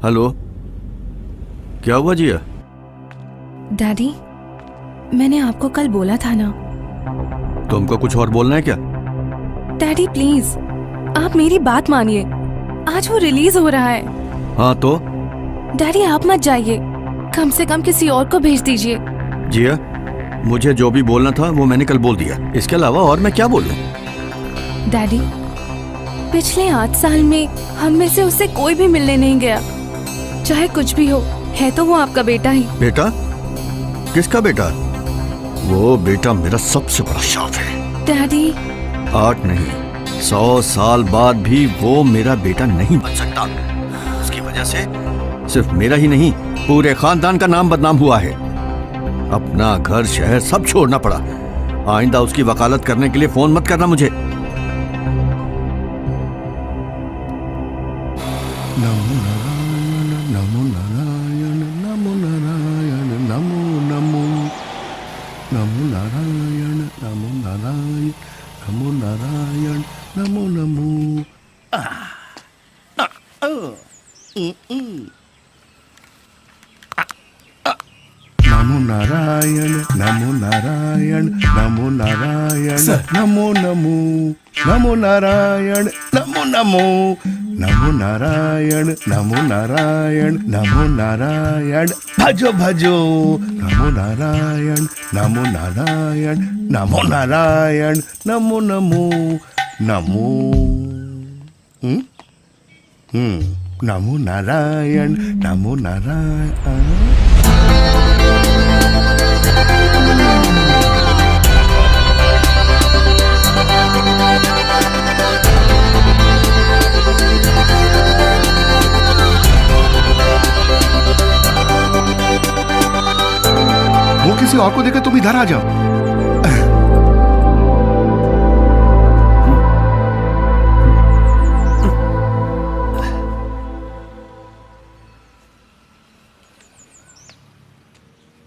Hello, क्या हुआ जिया? Daddy, मैंने आपको कल बोला था ना। तुमको कुछ और बोलना है क्या? डैडी प्लीज, आप मेरी बात मानिए। आज वो रिलीज हो रहा है। हाँ तो? डैडी आप मत जाइए, कम से कम किसी और को भेज दीजिए। जिया, मुझे जो भी बोलना था वो मैंने कल बोल दिया। इसके अलावा और मैं क्या बोलूं? डैडी, पिछले 8 साल में हम में से उससे कोई भी मिलने नहीं गया। चाहे कुछ भी हो, है तो वो आपका बेटा ही। बेटा? किसका बेटा? वो बेटा मेरा सबसे बड़ा शौक है। डैडी 8 नहीं, 100 साल बाद भी वो मेरा बेटा नहीं बन सकता। उसकी वजह से सिर्फ मेरा ही नहीं, पूरे खानदान का नाम बदनाम हुआ है। अपना घर शहर सब छोड़ना पड़ा। आइंदा उसकी वकालत करने के लिए फोन मत करना मुझे। नमो नारायण नमो नारायण नमो नमो नमो नारायण नमो नारायण नमो नारायण नमो नमो। नमो नारायण नमो नारायण नमो नारायण नमो नमो नमो नारायण नमो नमो नमो नारायण नमो नारायण नमो नारायण भजो भजो नमो नारायण नमो नारायण नमो नारायण नमो नमो नमो नमो नारायण नमो नारायण। वो किसी और को देखे तुम इधर आ जाओ।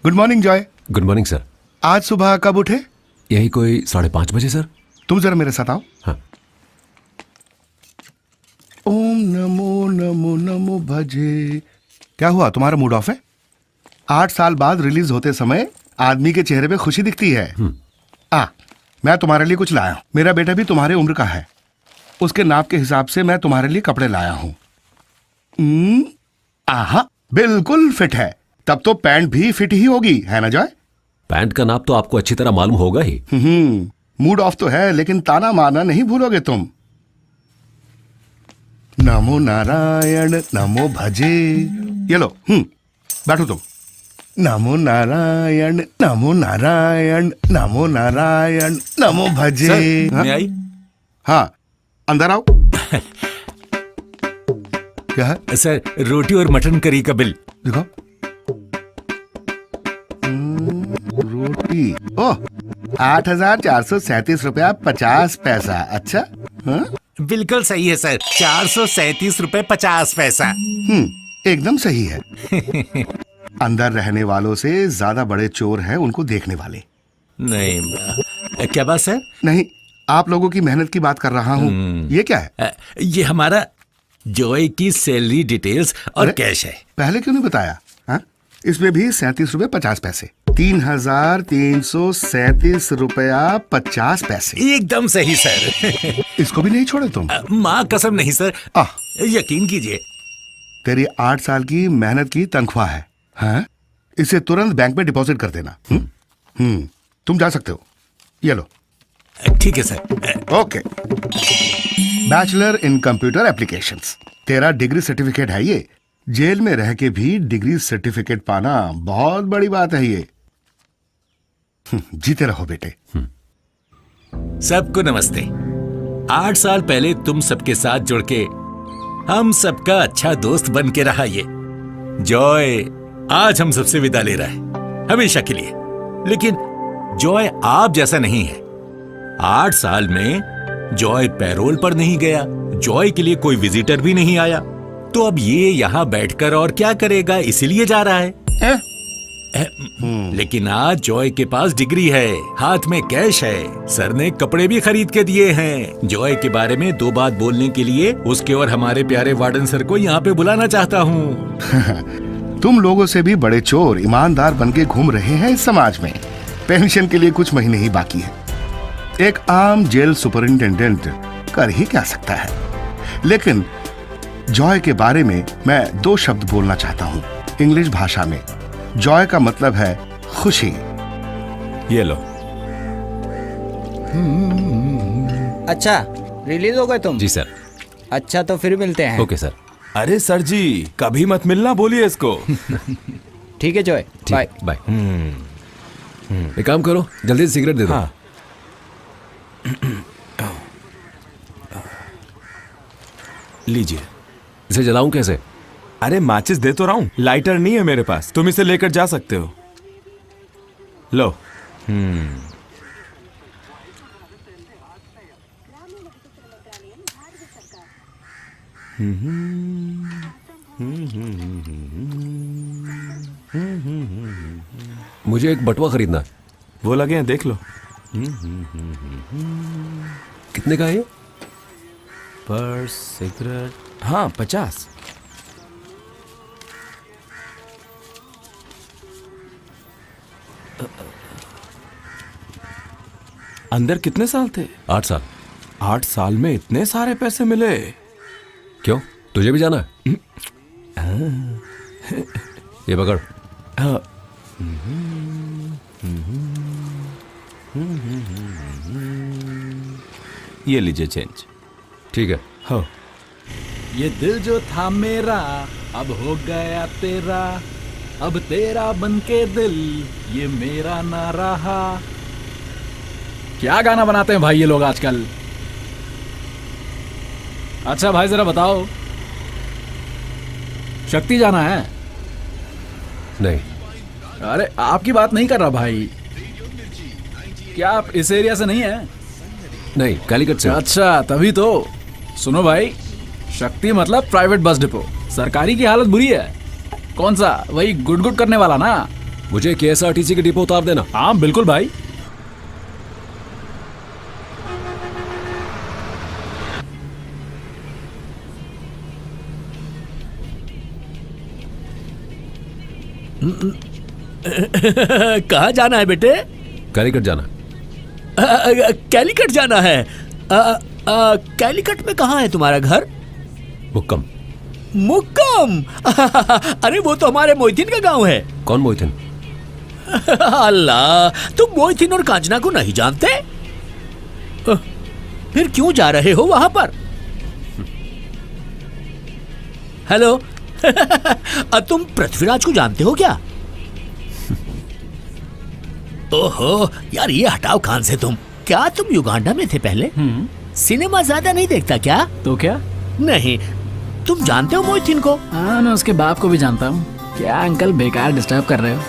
Good morning Joy. Good morning sir. आज सुबह कब उठे? यही कोई 5:30 बजे सर। तुम जरा मेरे साथ आओ। हाँ। ओम नमो नमो नमो भजे। क्या हुआ, तुम्हारा मूड ऑफ है? 8 साल बाद रिलीज होते समय आदमी के चेहरे पे खुशी दिखती है। मैं तुम्हारे लिए कुछ लाया हूं। मेरा बेटा भी तुम्हारे उम्र का है। उसके नाप के हिसाब से मैं तुम्हारे लिए कपड़े लाया हूं। आहा, बिल्कुल फिट है। तब तो पैंट भी फिट ही होगी, है ना जॉय? पैंट का नाप तो आपको अच्छी तरह मालूम होगा ही। मूड ऑफ तो है, लेकिन ताना मारना नहीं भूलोगे तुम। नमो नारायण नमो भजे। ये लो, बैठो तुम। नमो नारायण नमो नारायण नमो नारायण नमो भजे। मैं आई? हाँ, अंदर आओ। क्या है? सर, रोटी और मटन करी का बिल। दिखाओ। रोटी, ओह, 8,437 रुपया 50 पैसा। अच्छा, हाँ? बिल्कुल सही है सर, 437 रुपए 50 पैसा। एकदम सही है। अंदर रहने वालों से ज्यादा बड़े चोर हैं उनको देखने वाले। नहीं, क्या बात सर? नहीं, आप लोगों की मेहनत की बात कर रहा हूँ। ये क्या है? ये हमारा जॉय की सैलरी डिटेल्स और कैश है। पहले क्यों नहीं बताया? हाँ? इसमें भी 37 रुपए 50 पैसे। 3,337 रुपया 50 पैसे। एकदम सही सर। इसको भी नहीं छोड़े तुम? माँ कसम नहीं सर, यकीन कीजिए। तेरी 8 साल की मेहनत की तनख्वाह है। हाँ? इसे तुरंत बैंक में डिपॉजिट कर देना। तुम जा सकते हो। ये लो। ठीक है sir. Okay. Bachelor in computer applications. तेरा डिग्री सर्टिफिकेट है ये। जेल में रह के भी डिग्री सर्टिफिकेट पाना बहुत बड़ी बात है ये। जीते रहो बेटे। सबको नमस्ते। 8 साल पहले तुम सबके साथ जुड़ के हम सबका अच्छा दोस्त बन के रहा ये जॉय आज हम सबसे विदा ले रहा है, हमेशा के लिए। लेकिन जॉय आप जैसा नहीं है। 8 साल में जॉय पैरोल पर नहीं गया, जॉय के लिए कोई विजिटर भी नहीं आया। तो अब ये यहाँ बैठकर और क्या करेगा, इसीलिए जा रहा है। लेकिन आज जॉय के पास डिग्री है, हाथ में कैश है, सर ने कपड़े भी खरीद के दिए हैं। जॉय के बारे में 2 बात बोलने के लिए उसके और हमारे प्यारे वार्डन सर को यहाँ पे बुलाना चाहता हूँ। तुम लोगों से भी बड़े चोर ईमानदार बनके घूम रहे हैं इस समाज में। पेंशन के लिए कुछ महीने ही बाकी है। एक आम जेल सुपरिंटेंडेंट कर ही क्या सकता है। लेकिन जॉय के बारे में मैं 2 शब्द बोलना चाहता हूँ इंग्लिश भाषा में। जॉय का मतलब है खुशी। ये लो। अच्छा, रिलीज हो गए तुम? जी सर। अच्छा, तो फिर मिलते हैं। Okay sir. अरे सर जी, कभी मत मिलना बोलिए इसको। ठीक है जॉय, बाय। बाय। एक काम करो, जल्दी से सिगरेट दे दो। हाँ। लीजिए। इसे जलाऊं कैसे? अरे माचिस दे तो रहा हूं, लाइटर नहीं है मेरे पास, तुम इसे लेकर जा सकते हो। लो। मुझे एक बटुआ खरीदना है। वो लगे हैं, देख लो। कितने का है ये? पर्स, सिगरेट, हाँ 50। अंदर कितने साल थे? 8 साल। 8 साल में इतने सारे पैसे मिले? क्यों, तुझे भी जाना है? ये पकड़। हाँ। ये लीजिए चेंज। ठीक है। हाँ। ये दिल जो था मेरा अब हो गया तेरा, अब तेरा बनके दिल ये मेरा ना रहा। क्या गाना बनाते हैं भाई ये लोग आजकल। अच्छा भाई जरा बताओ, शक्ति जाना है? नहीं। अरे आपकी बात नहीं कर रहा भाई। क्या आप इस एरिया से नहीं है? नहीं, कालीकट से। अच्छा तभी तो। सुनो भाई, शक्ति मतलब प्राइवेट बस डिपो। सरकारी की हालत बुरी है। कौन सा, वही गुड गुड करने वाला ना? मुझे केएसआरटीसी के डिपो उतार देना। हाँ बिल्कुल भाई। कहाँ जाना है बेटे? कालीकट जाना। कैलीकट जाना है? कैलीकट में कहाँ है तुम्हारा घर? मुक्कम। मुक्कम? अरे वो तो हमारे मोहितीन का गांव है। कौन मोहितीन? अल्लाह, तुम मोहितीन और कांचना को नहीं जानते? फिर क्यों जा रहे हो वहां पर? हेलो। तुम पृथ्वीराज को जानते हो क्या? ओहो यार, ये हटाओ कान से तुम। क्या तुम युगांडा में थे पहले? सिनेमा ज्यादा नहीं देखता क्या? तो क्या? नहीं। तुम जानते हो मोहितीन को? हाँ, मैं उसके बाप को भी जानता हूँ। क्या अंकल बेकार डिस्टर्ब कर रहे हो?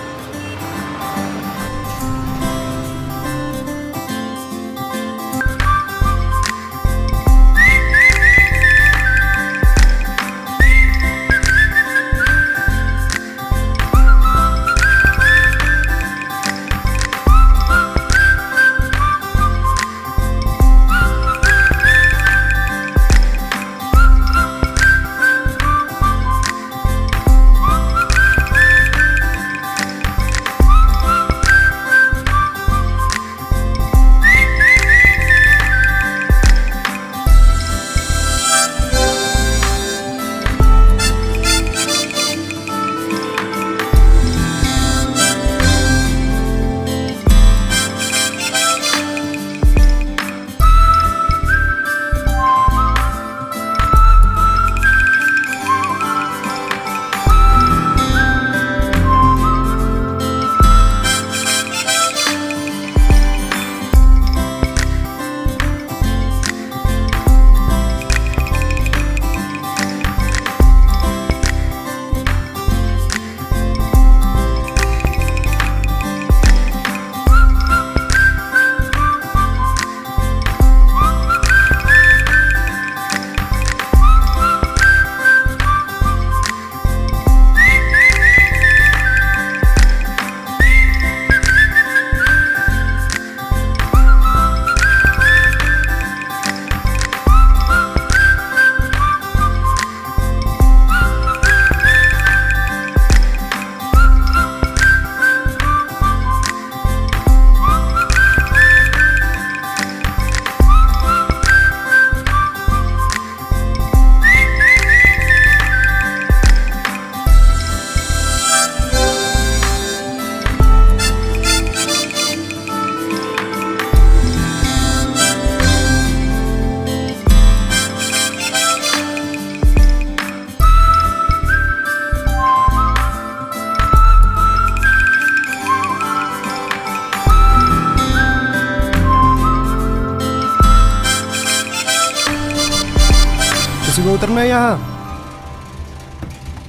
उतरना है यहाँ।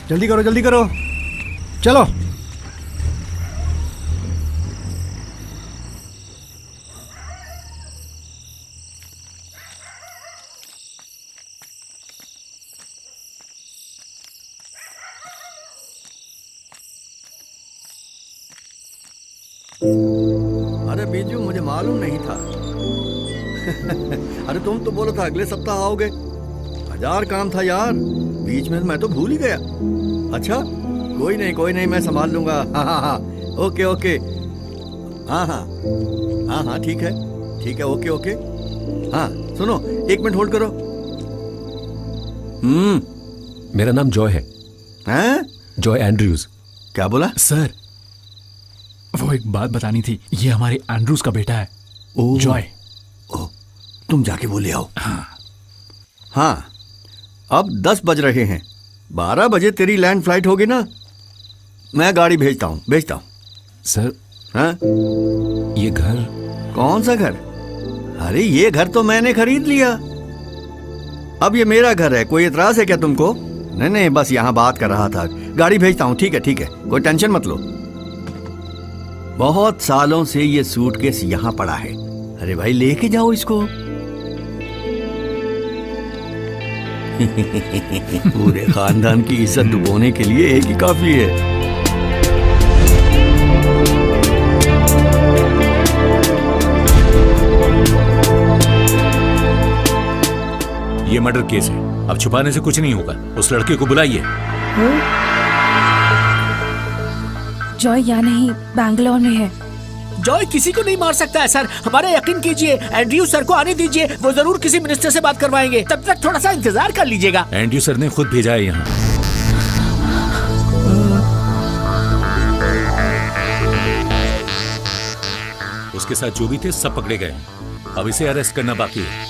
जल्दी करो जल्दी करो, चलो। अरे बीजू, मुझे मालूम नहीं था। अरे तुम तो बोलो था अगले सप्ताह आओगे। 1000 काम था यार, बीच में मैं तो भूल ही गया। अच्छा कोई नहीं, मैं संभाल लूंगा। हाँ, ओके ओके, हाँ ठीक है, ओके। हाँ सुनो, 1 मिनट होल्ड करो। मेरा नाम जॉय है, हैं? Joy Andrews. क्या बोला? सर वो एक बात बतानी थी, ये हमारे एंड्रूज का बेटा है, ओह। जॉय। तुम जाके बोले आओ। हाँ अब 10 बज रहे हैं, 12 बजे तेरी लैंड फ्लाइट होगी ना? मैं गाड़ी भेजता हूँ। सर हाँ? ये घर, कौन सा घर? अरे ये घर तो मैंने खरीद लिया, अब ये मेरा घर है। कोई एतराज है क्या तुमको? नहीं, बस यहाँ बात कर रहा था। गाड़ी भेजता हूँ, ठीक है, कोई टेंशन मत लो। बहुत सालों से ये सूटकेस यहाँ पड़ा है। अरे भाई लेके जाओ इसको। पूरे खानदान की इज्जत डुबोने के लिए एक ही काफी है। ये मर्डर केस है, अब छुपाने से कुछ नहीं होगा। उस लड़के को बुलाइए। जॉय यहाँ नहीं, बैंगलोर में है। जॉय किसी को नहीं मार सकता है सर, हमारा यकीन कीजिए। एंड्रयू सर को आने दीजिए, वो जरूर किसी मिनिस्टर से बात करवाएंगे। तब तक थोड़ा सा इंतजार कर लीजिएगा। एंड्रयू सर ने खुद भेजा है यहाँ। उसके साथ जो भी थे सब पकड़े गए, अब इसे अरेस्ट करना बाकी है।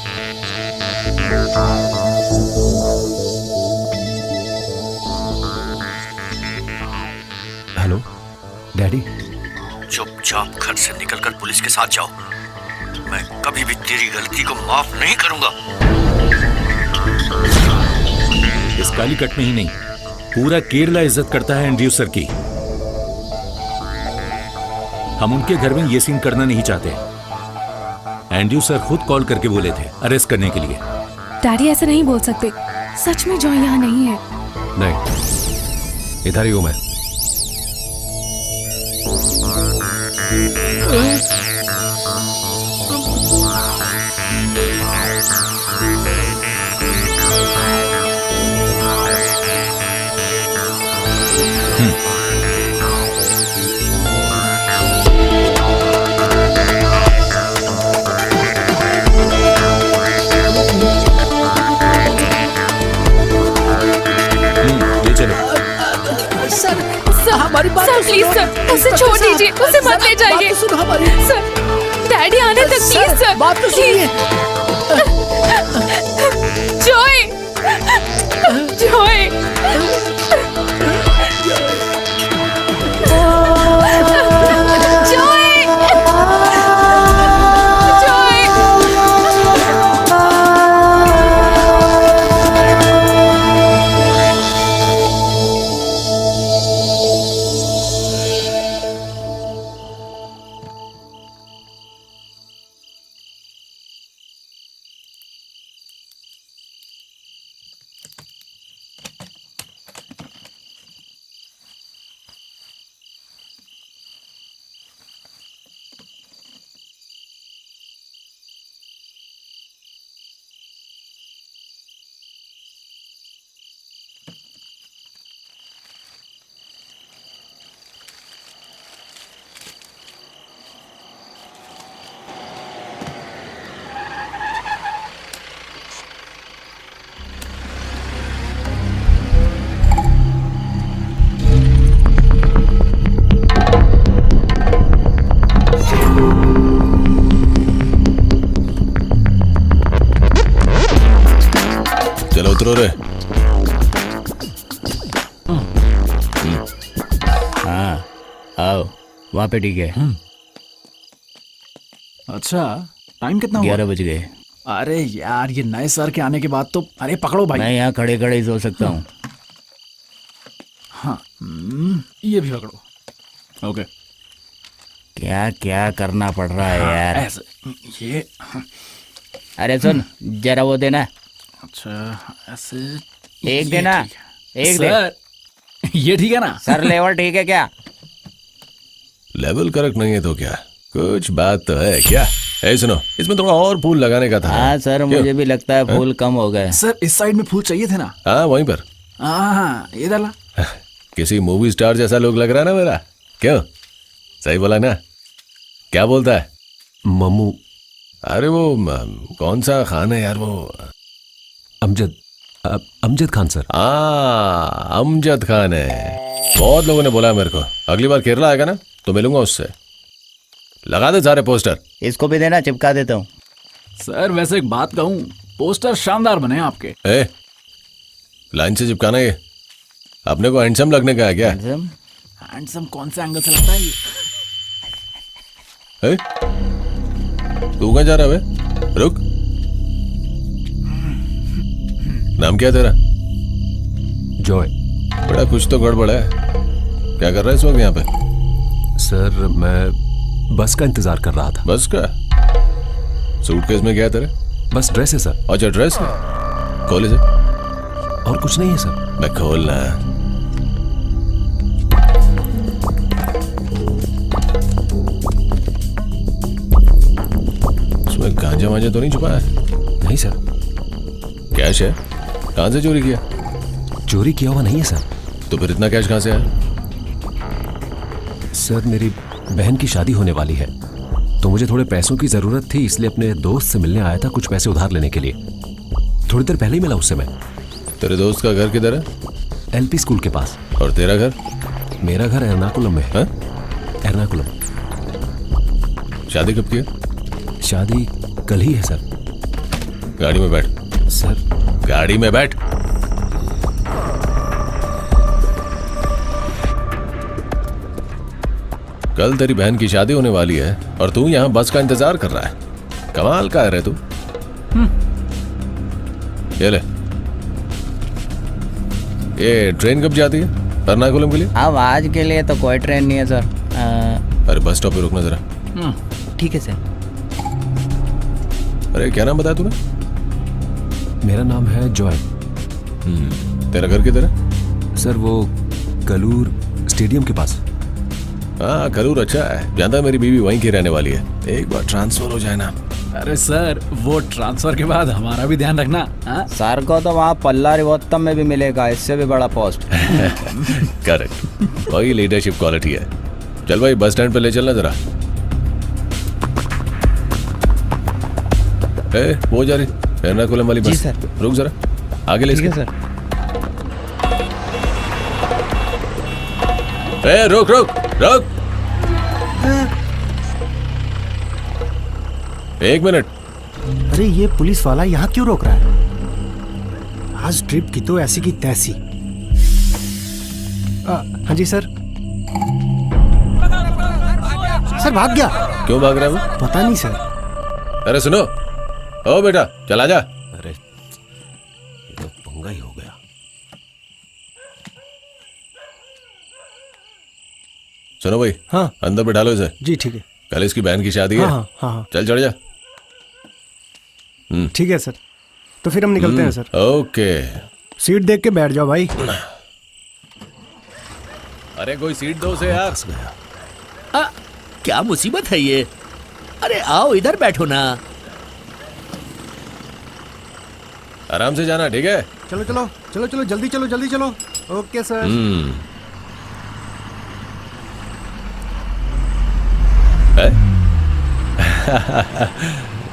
Hello daddy. चुपचाप घर से निकलकर पुलिस के साथ जाओ। मैं कभी भी तेरी गलती को माफ नहीं करूंगा। इस कालीकट में ही नहीं, पूरा केरला इज्जत करता है एंड्रयू सर की। हम उनके घर में ये सीन करना नहीं चाहते। एंड्रयू सर खुद कॉल करके बोले थे अरेस्ट करने के लिए। डैडी ऐसे नहीं बोल सकते, सच में जॉय यहाँ नहीं है। नहीं, इधर ही हूं मैं। हमारी बात सर प्लीज सर, उसे छोड़ दीजिए, उसे मत ले जाइए। सुनो हमारी। सर डैडी आने तक प्लीज सर, बात तो सुनिए। जॉय, जॉय, चलो उतरो रे। हाँ आओ, वहाँ पे ठीक है। अच्छा टाइम कितना हुआ? 11 बज गए। अरे यार ये नए सर के आने के बाद तो अरे पकड़ो भाई। मैं यहाँ खड़े खड़े ही सो सकता हूँ। हाँ ये भी पकड़ो। ओके क्या क्या करना पड़ रहा है यार। ऐसे ये अरे सुन जरा वो देना। अच्छा ऐसे एक ये देना, ठीक है। एक दे। सर ये ठीक है ना? सर लेवल ठीक है क्या? लेवल करेक्ट नहीं है तो क्या, कुछ बात तो है क्या? ए सुनो, इसमें थोड़ा और फूल लगाने का था। हाँ सर मुझे भी लगता है फूल कम हो गए। सर इस साइड में फूल चाहिए थे ना? हाँ वहीं पर। हाँ ये डाला। किसी मूवी स्टार जैसा लोग लग रहा है ना मेरा, क्यों? सही बोला ना? क्या बोलता है? मम्मू। अरे वो कौन सा खान है यार वो? अमजद खान सर। हाँ अमजद खान है। बहुत लोगों ने बोला मेरे को, अगली बार केरला आएगा ना तो मिलूंगा उससे। लगा दे सारे पोस्टर। इसको भी देना, चिपका देता हूँ। सर वैसे एक बात कहूँ, पोस्टर शानदार बने आपके। ए लाइन से चिपकाना, ये अपने को हैंडसम लगने का है क्या? हैंडसम कौन से एंगल से लगता है ये? ए? तू कहाँ जा रहा है? रुक। नाम क्या है तेरा? जॉय। बड़ा कुछ तो गड़बड़ है। क्या कर रहा है इस वक्त यहाँ पे? सर मैं बस का इंतजार कर रहा था। बस का? सूटकेस में क्या है तेरे? बस ड्रेस है सर। अच्छा ड्रेस है, खोल इसे। और कुछ नहीं है सर। मैं खोलना। उसमें गांजा वांजा तो नहीं छुपा है? नहीं सर। कैश है? कहाँ से चोरी किया? चोरी किया हुआ नहीं है सर। तो फिर इतना कैश कहाँ से आया? सर मेरी बहन की शादी होने वाली है तो मुझे थोड़े पैसों की जरूरत थी, इसलिए अपने दोस्त से मिलने आया था कुछ पैसे उधार लेने के लिए। थोड़ी देर पहले ही मिला उससे मैं। तेरे दोस्त का घर किधर है? एलपी स्कूल के पास। और तेरा घर? मेरा घर एर्नाकुलम में है। एर्नाकुलम। शादी कब की है? शादी कल ही है सर। गाड़ी में बैठ। सर गाड़ी में बैठ। कल तेरी बहन की शादी होने वाली है और तू यहाँ बस का इंतजार कर रहा है। कमाल का है रे तू। ये ले। ये ट्रेन कब जाती है एर्नाकुलम के लिए? अब आज के लिए तो कोई ट्रेन नहीं है सर। अरे बस स्टॉप पे रुकना जरा। ठीक है सर। अरे क्या नाम बताया तूने? मेरा नाम है जॉय। तेरा घर किधर है? सर वो कलूर स्टेडियम के पास। हाँ करूर अच्छा है, जानता है मेरी बीवी वहीं की रहने वाली है। एक बार ट्रांसफर हो जाए ना। अरे सर वो ट्रांसफर के बाद हमारा भी ध्यान रखना। सर को तो वहाँ पल्ला रिवोत्तम में भी मिलेगा, इससे भी बड़ा पोस्ट। करेक्ट, वही लीडरशिप क्वालिटी है। चल भाई बस स्टैंड पे ले चलना जरा। वो जा रही एर्नाकुलम वाली बस। जी सर। रुक जरा, आगे ले। ठीक है सर। रुक रुक रुक। एक मिनट। अरे ये पुलिस वाला यहाँ क्यों रोक रहा है? आज ट्रिप की तो ऐसी की तैसी। हाँ जी सर। सर भाग गया। क्यों भाग रहा है वो? पता नहीं सर। अरे सुनो, ओ बेटा चला जा। अरे ये तो पंगा ही हो गया। सुनो भाई। हाँ अंदर बैठा लो इसे। जी ठीक है। कल इसकी बहन की शादी है। हाँ हाँ चल चढ़ जा। ठीक है सर, तो फिर हम निकलते हैं सर। ओके। सीट देख के बैठ जाओ भाई। अरे कोई सीट दो उसे यार। क्या मुसीबत है ये? अरे आओ इधर बैठो ना। आराम से जाना, ठीक है? चलो चलो चलो चलो जल्दी चलो जल्दी चलो। Okay sir.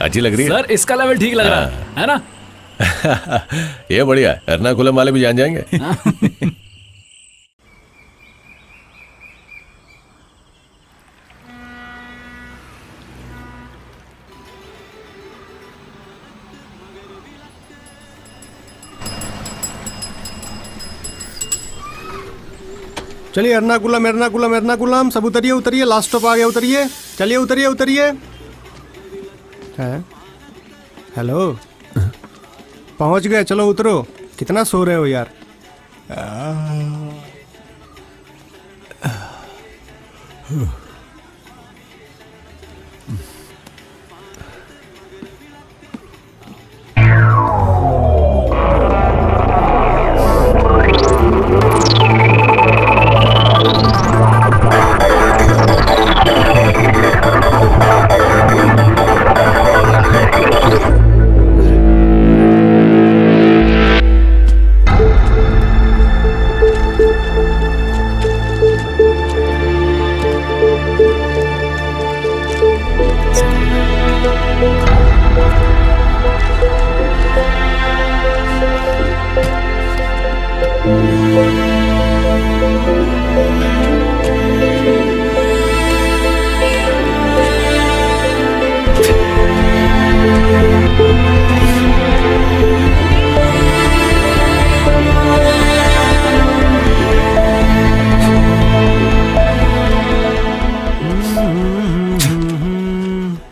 अच्छी लग रही है सर। इसका लेवल ठीक लग रहा है ना? ये बढ़िया है, एर्नाकुलम वाले भी जान जाएंगे। चलिए एर्नाकुलम एर्नाकुलम एर्नाकुलम, सब उतरिए उतरिए, लास्ट स्टॉप आ गया, उतरिए। चलिए उतरिए उतरिए। है हेलो, पहुंच गए, चलो उतरो। कितना सो रहे हो यार?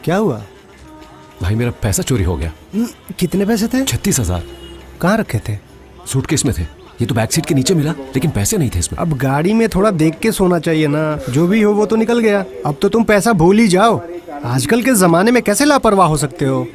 क्या हुआ भाई? मेरा पैसा चोरी हो गया। कितने पैसे थे? 36,000। कहाँ रखे थे? सूटकेस में थे। ये तो बैक सीट के नीचे मिला, लेकिन पैसे नहीं थे इसमें। अब गाड़ी में थोड़ा देख के सोना चाहिए ना। जो भी हो वो तो निकल गया। अब तो तुम पैसा भूल ही जाओ। आजकल के जमाने में कैसे लापरवाह हो सकते हो?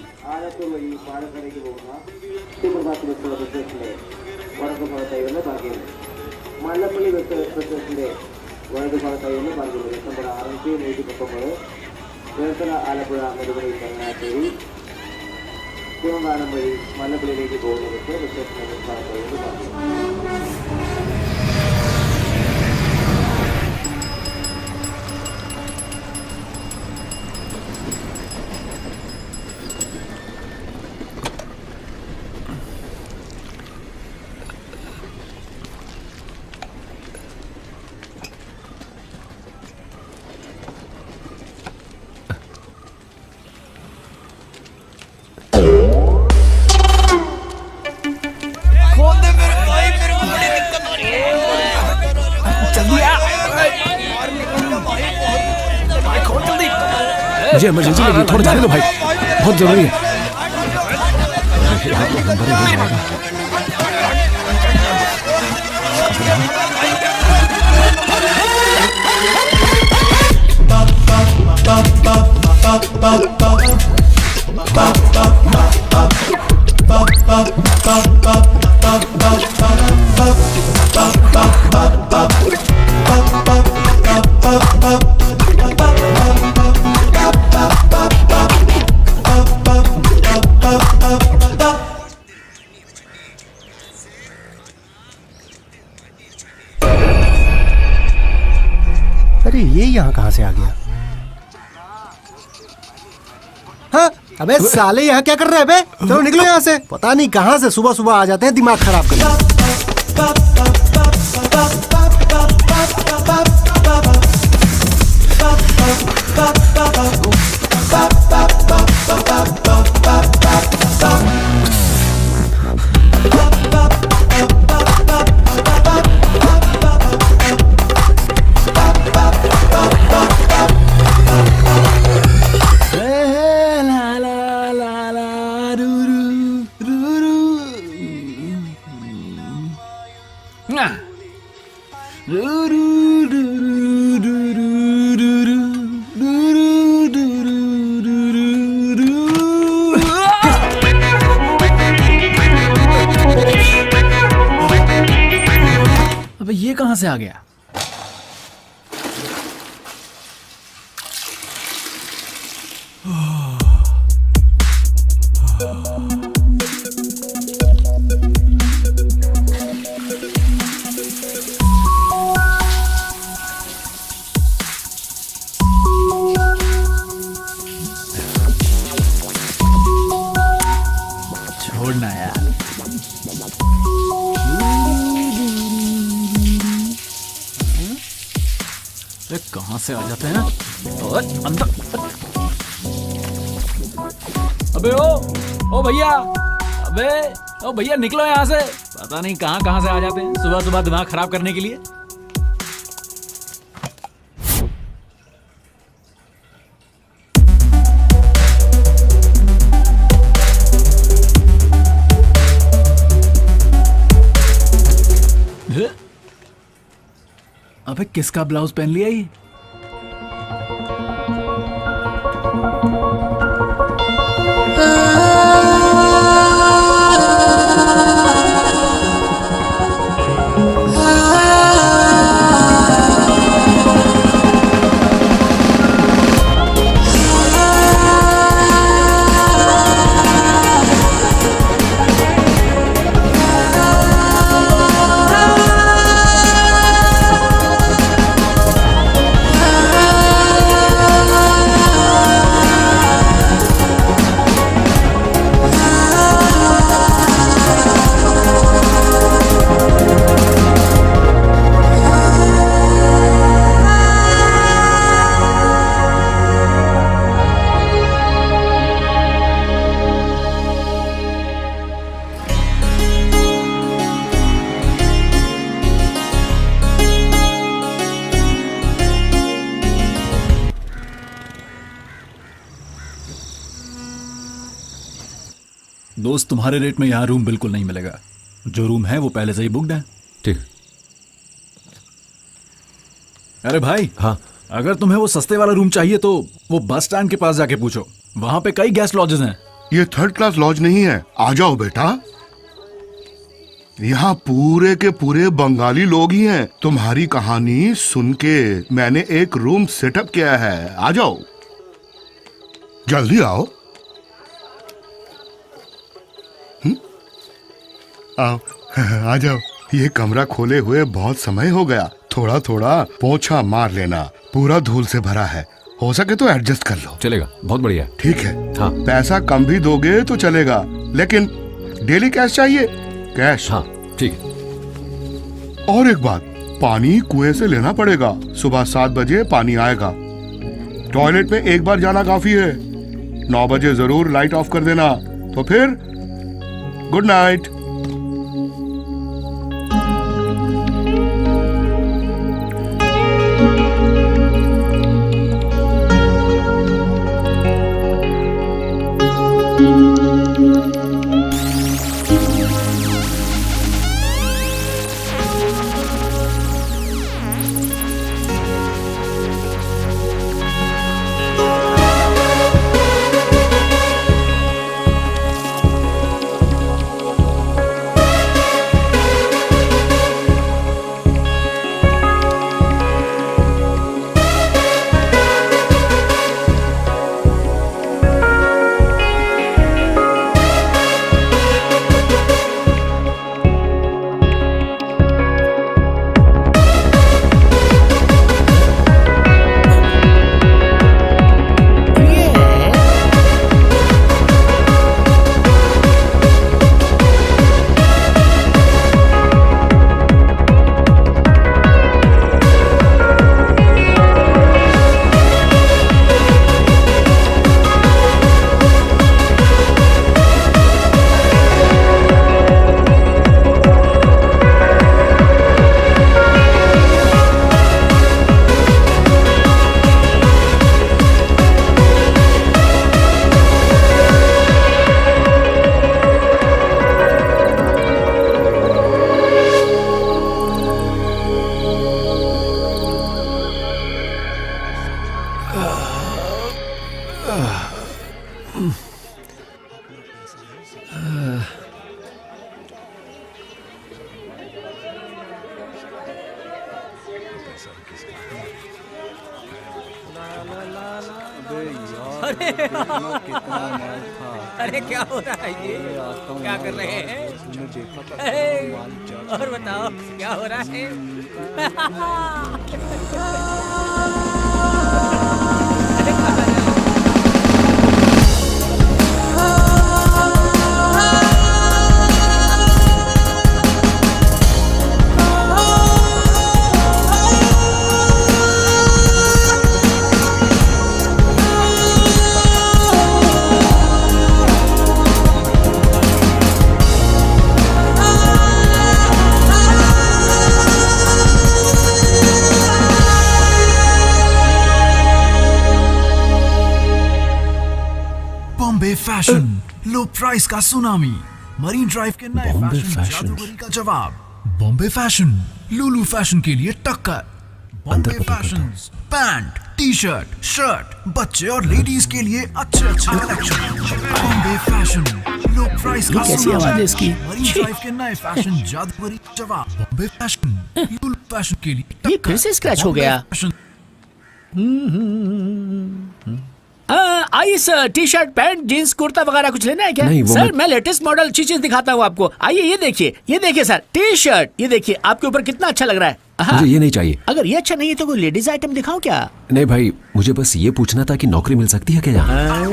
मुझे इमरजेंसी लगी, थोड़ा जाने दो भाई, बहुत जरूरी है। यहाँ तो नंबर ही नहीं आएगा। अरे ये यहाँ कहाँ से आ गया? हाँ, अबे साले यहाँ क्या कर रहे हैं बे? चलो निकलो यहाँ से। पता नहीं कहाँ से सुबह सुबह आ जाते हैं दिमाग खराब करने। अबे ये कहां से आ गया? छोड़ना यार। अरे कहां से आ जाते हैं? और अंदर। अबे ओ भैया, अबे ओ भैया निकलो यहाँ से। पता नहीं कहां से आ जाते हैं सुबह सुबह दिमाग खराब करने के लिए। अबे किसका ब्लाउज पहन लिया ये? दोस्त, तुम्हारे रेट में यहाँ रूम बिल्कुल नहीं मिलेगा। जो रूम है वो पहले से ही बुकड है। ठीक। अरे भाई, हाँ, अगर तुम्हें वो सस्ते वाला रूम चाहिए तो वो बस स्टैंड के पास जाके पूछो, वहां पे कई गेस्ट लॉजेस हैं। ये 3rd क्लास लॉज नहीं है, आ जाओ बेटा। यहाँ पूरे के पूरे बंगाली लोग ही हैं। तुम्हारी कहानी सुन के मैंने एक रूम सेटअप किया है। आ जाओ, जल्दी आओ। आओ, आ जाओ। ये कमरा खोले हुए बहुत समय हो गया। थोड़ा थोड़ा पोछा मार लेना, पूरा धूल से भरा है। हो सके तो एडजस्ट कर लो। चलेगा, बहुत बढ़िया। ठीक है। हाँ। पैसा कम भी दोगे तो चलेगा, लेकिन डेली कैश चाहिए। कैश। हाँ, ठीक है। और एक बात, पानी कुएं से लेना पड़ेगा। सुबह 7 बजे पानी आएगा। टॉयलेट में एक बार जाना काफी है। 9 बजे जरूर लाइट ऑफ कर देना। तो फिर गुड नाइट। अरे क्या हो रहा है ये? क्या कर रहे हैं? और बताओ क्या हो रहा है? बॉम्बे फैशन, लो प्राइस का सुनामी, मरीन ड्राइव के नए बॉम्बे फैशन फैशन। जादूगरी का जवाब। बॉम्बे फैशन, लुलु फैशन के लिए टक्कर। अंदर पता करता हूँ। पैंट, टी शर्ट, शर्ट, बच्चे और लेडीज के लिए अच्छे कलेक्शन। बॉम्बे फैशन, लो प्राइस का कैसी आवाज है इसकी? मरीन ड्राइव के नए फैशन जादूगरी जवाब। बॉम्बे फैशन, लो फैशन के लिए ये फिर से स्क्रैच हो गया। आइए sir, T shirt, pant, jeans, kurta वगैरह कुछ लेना है क्या? नहीं, वो सर मैं लेटेस्ट मॉडल चीजें दिखाता हूँ आपको। आइए ये देखिए सर, टी शर्ट, ये देखिए आपके ऊपर कितना अच्छा लग रहा है। हाँ, मुझे ये नहीं चाहिए। अगर ये अच्छा नहीं है तो कोई लेडीज आइटम दिखाऊं क्या? नहीं भाई, मुझे बस ये पूछना था कि नौकरी मिल सकती है क्या यहाँ?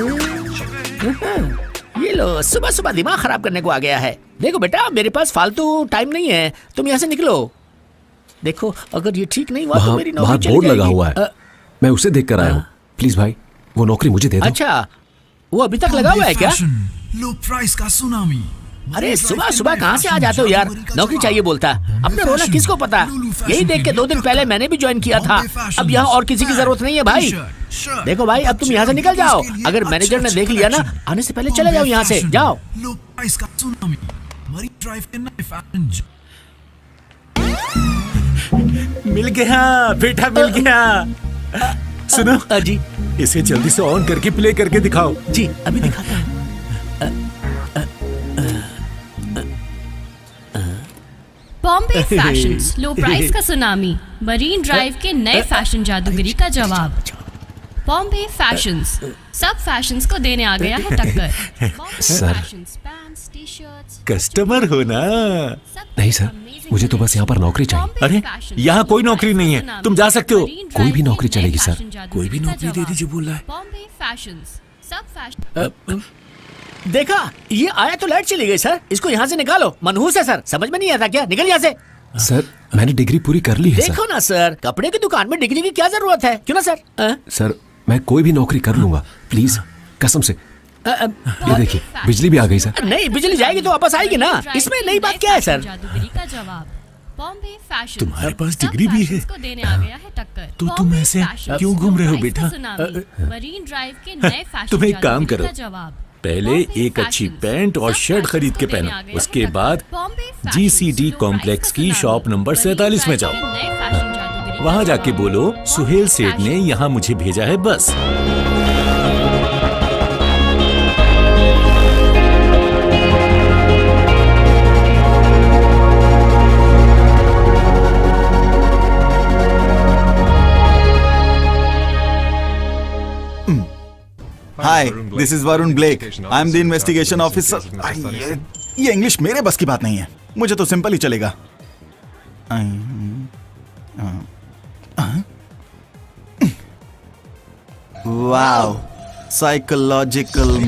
ये लो, सुबह सुबह दिमाग खराब करने को आ गया है। देखो बेटा, मेरे पास फालतू टाइम नहीं है, तुम यहाँ से निकलो। देखो, अगर ये ठीक नहीं हुआ तो मेरी नौकरी वहाँ चली बोर्ड लगा जाएगी। हुआ है, मैं उसे देख कर आया हूँ। प्लीज भाई, वो नौकरी मुझे दे दो। अच्छा, वो अभी तक लगा हुआ है क्या? लो प्राइस का सुनामी। अरे सुबह सुबह कहाँ से आ जाते हो यार? नौकरी चाहिए बोलता। अपने रोना किसको पता? यही देख के 2 दिन पहले मैंने भी ज्वाइन किया था। अब यहाँ और किसी की जरूरत नहीं है भाई। देखो भाई, अब तुम यहाँ से निकल जाओ। अगर मैनेजर ने देख लिया ना, आने से पहले चले जाओ यहाँ से, जाओ। लो प्राइस का सुनामी, मरीन ड्राइव के नए फैशन। मिल गया बेटा, मिल गया। सुनो जी, इसे जल्दी से ऑन करके प्ले करके दिखाओ। जी अभी दिखाता हूँ। बॉम्बे फैशंस, लो प्राइस का सुनामी, मरीन ड्राइव के नए फैशन जादूगरी का जवाब। बॉम्बे फैशंस, सब फैशंस को देने आ गया है टक्कर। Bombay sir. Fashions, pants, t-shirts, customer हो ना? नहीं सर, मुझे तो बस यहाँ पर नौकरी चाहिए। अरे यहाँ कोई नौकरी नहीं है, तुम जा सकते हो। कोई भी नौकरी चलेगी सर। कोई भी नौकरी दे दीजिए बोल रहा है। बॉम्बे फैशंस, सब फैशन। देखा, ये आया तो लाइट चली गई सर। इसको यहाँ से निकालो, मनहूस है सर। समझ में नहीं आता क्या? निकल यहाँ से। सर, मैंने डिग्री पूरी कर ली है सर। देखो ना सर, कपड़े की दुकान में डिग्री की क्या जरूरत है? क्यों ना सर? सर, मैं कोई भी नौकरी कर लूंगा, प्लीज, कसम से। ये देखिए, बिजली भी आ गई सर। नहीं, बिजली जाएगी तो वापस आएगी ना। इसमें नई बात क्या है सर? जादूगरी का जवाब। बॉम्बे फैशन, तुम्हारे पास डिग्री भी है? को देने आ गया है टक्कर। तो तुम ऐसे क्यों घूम रहे हो बेटा? मरीन ड्राइव के नए फैशन तुम एक काम जादूगरी करो, का जवाब। पहले एक अच्छी पैंट और शर्ट खरीद के पहनो। उसके बाद GCD कॉम्प्लेक्स की शॉप नंबर 47 में जाओ। वहाँ जाके बोलो सुहेल सेठ ने यहाँ मुझे भेजा है, बस। Hi, this is Varun Blake. I am the investigation officer. ये इंग्लिश मेरे बस की बात नहीं है, मुझे तो सिंपल ही चलेगा। Wow, psychological.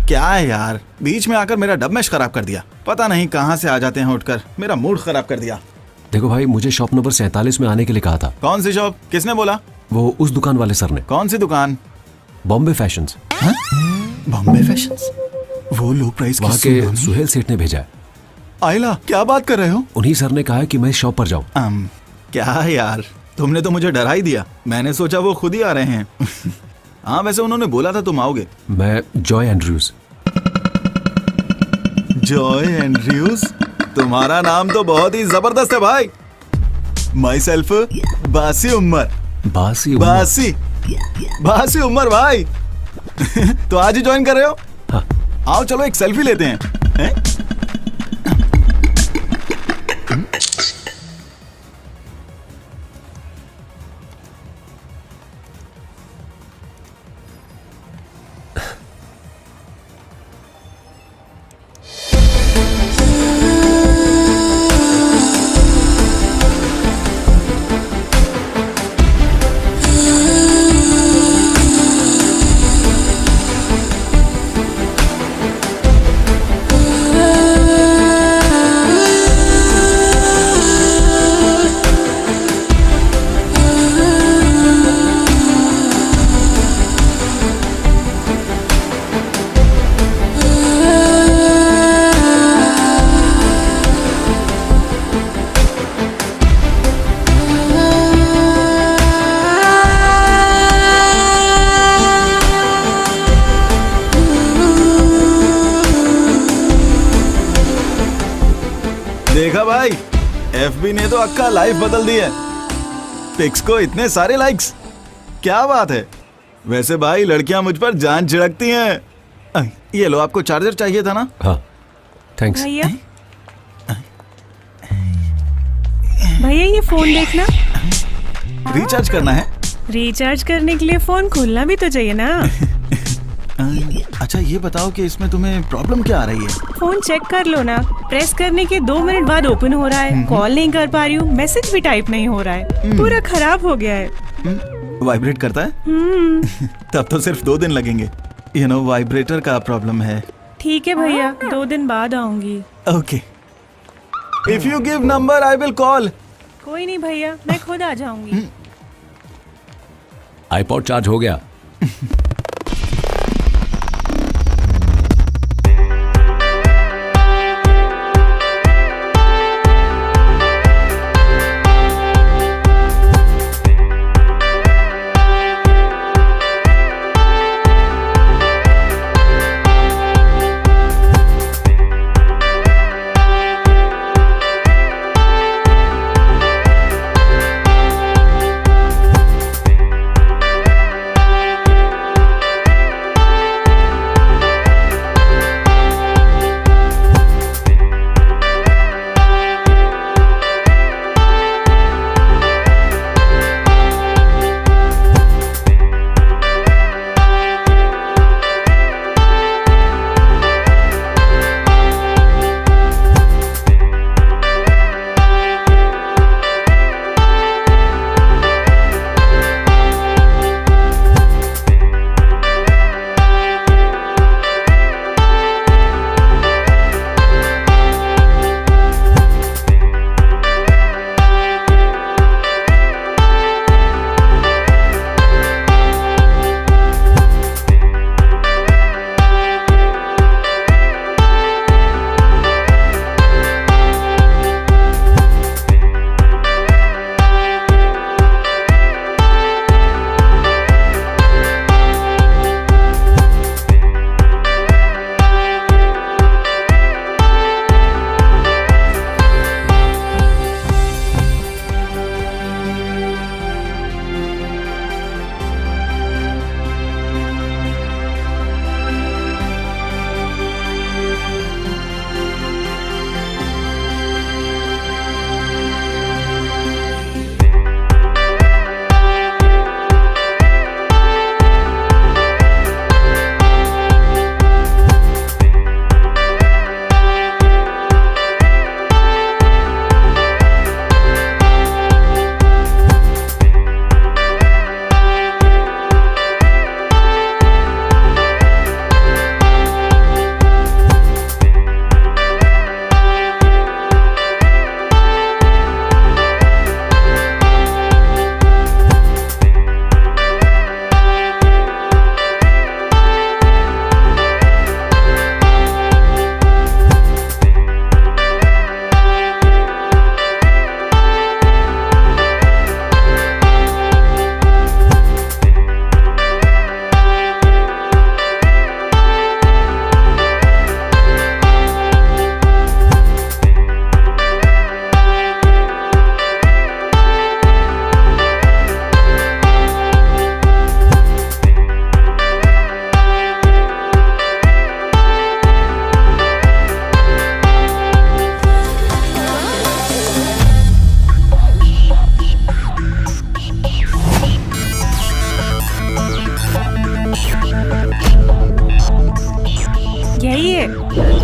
क्या है यार, बीच में आकर मेरा डबमेश खराब कर दिया। पता नहीं कहाँ से आ जाते हैं उठकर, मेरा मूड खराब कर दिया। देखो भाई, मुझे शॉप नंबर 47 में आने के लिए कहा था। कौन सी शॉप? किसने बोला? वो उस दुकान वाले सर ने। कौन सी दुकान? बॉम्बे फैशंस। बॉम्बे फैशंस? वो लो प्राइस वहाँ के सुहेल सेठ ने भेजा है। आइला, क्या बात कर रहे हो? उन्हीं सर ने कहा है कि मैं शॉप पर जाऊँ। क्या यार, तुमने तो मुझे डरा ही दिया। मैंने सोचा वो खुद ही आ रहे हैं। हाँ, वैसे उन्होंने बोला था तुम आओगे। मैं जॉय एंड्रयूज। Joy Andrews? तुम्हारा नाम तो बहुत ही जबरदस्त है भाई। माई सेल्फ बासी उमर। बासी उमर भाई। तो आज ही ज्वाइन कर रहे हो? हाँ। आओ चलो एक सेल्फी लेते हैं। एफबी ने तो अक्का लाइफ बदल दी है। पिक्स को इतने सारे लाइक्स, क्या बात है। वैसे भाई लड़कियां मुझ पर जान छिड़कती हैं। ये लो, आपको चार्जर चाहिए था ना? हाँ थैंक्स। भैया भैया ये फोन देखना। रिचार्ज करना है? रिचार्ज करने के लिए फोन खोलना भी तो चाहिए ना। अच्छा ये बताओ कि इसमें तुम्हें प्रॉब्लम क्या आ रही है? फोन चेक कर लो ना, प्रेस करने के 2 मिनट बाद ओपन हो रहा है, कॉल नहीं कर पा रही हूँ, मैसेज भी टाइप नहीं हो रहा है, पूरा खराब हो गया है। वाइब्रेट करता है? तब तो सिर्फ 2 दिन लगेंगे। यू नो वाइब्रेटर का प्रॉब्लम है। ठीक है भैया, 2 दिन बाद आऊंगी। Okay, if you give number I will call. कोई नहीं भैया, मैं खुद आ जाऊंगी। आईपॉड चार्ज हो गया।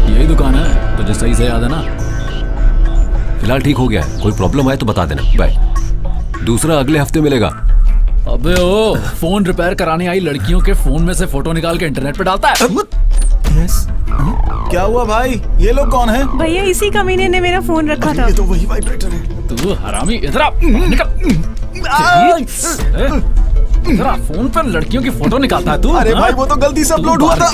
यही दुकान है, तुझे सही से याद है ना? फिलहाल ठीक हो गया है, कोई प्रॉब्लम आए तो बता देना। बाय। दूसरा अगले हफ्ते मिलेगा। अबे ओ, फोन रिपेयर कराने आई लड़कियों के फोन में से फोटो निकाल के इंटरनेट पे डालता है। क्या हुआ भाई? ये लोग कौन है? भैया इसी कमीने ने मेरा फोन रखा था। ये तो वही वाइब्रेटर है। तू हरामी, इधर आ, निकल। इधर आ, फोन पर लड़कियों की फोटो निकालता है तू? अरे भाई वो तो गलती से अपलोड हुआ था।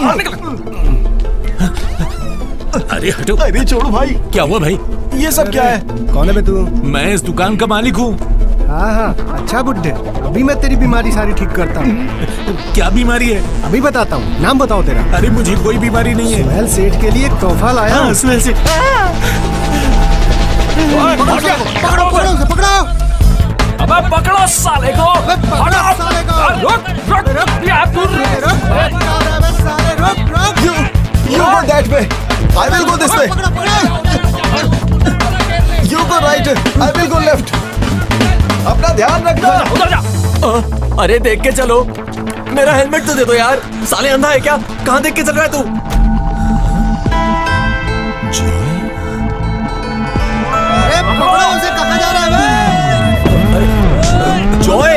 अरे हटो। अरे छोड़ो भाई। क्या हुआ भाई? ये सब क्या है? कौन है बे तू? मैं इस दुकान का मालिक हूँ। हाँ हाँ, अच्छा बुड्ढे, अभी मैं तेरी बीमारी सारी ठीक करता हूँ। क्या बीमारी है? अभी बताता हूँ, नाम बताओ तेरा। अरे मुझे कोई बीमारी नहीं है। सुहेल सेठ के लिए एक तोहफा लाया हूँ। सुहेल सेठ। पकड़ो पकड़ो उसे, पकड़ो। अबे पकड़ो साले को। पकड़ो साले को। रुक यार तू। You go that way. I will go this way. You go right. I will go left. अपना ध्यान रखना। उधर जा। अरे देख के चलो, मेरा हेलमेट तो दे दो यार। साले अंधा है क्या? कहाँ देख के चल रहा है तू? अरे पकड़ो उसे, कहाँ जा रहा है? जॉय,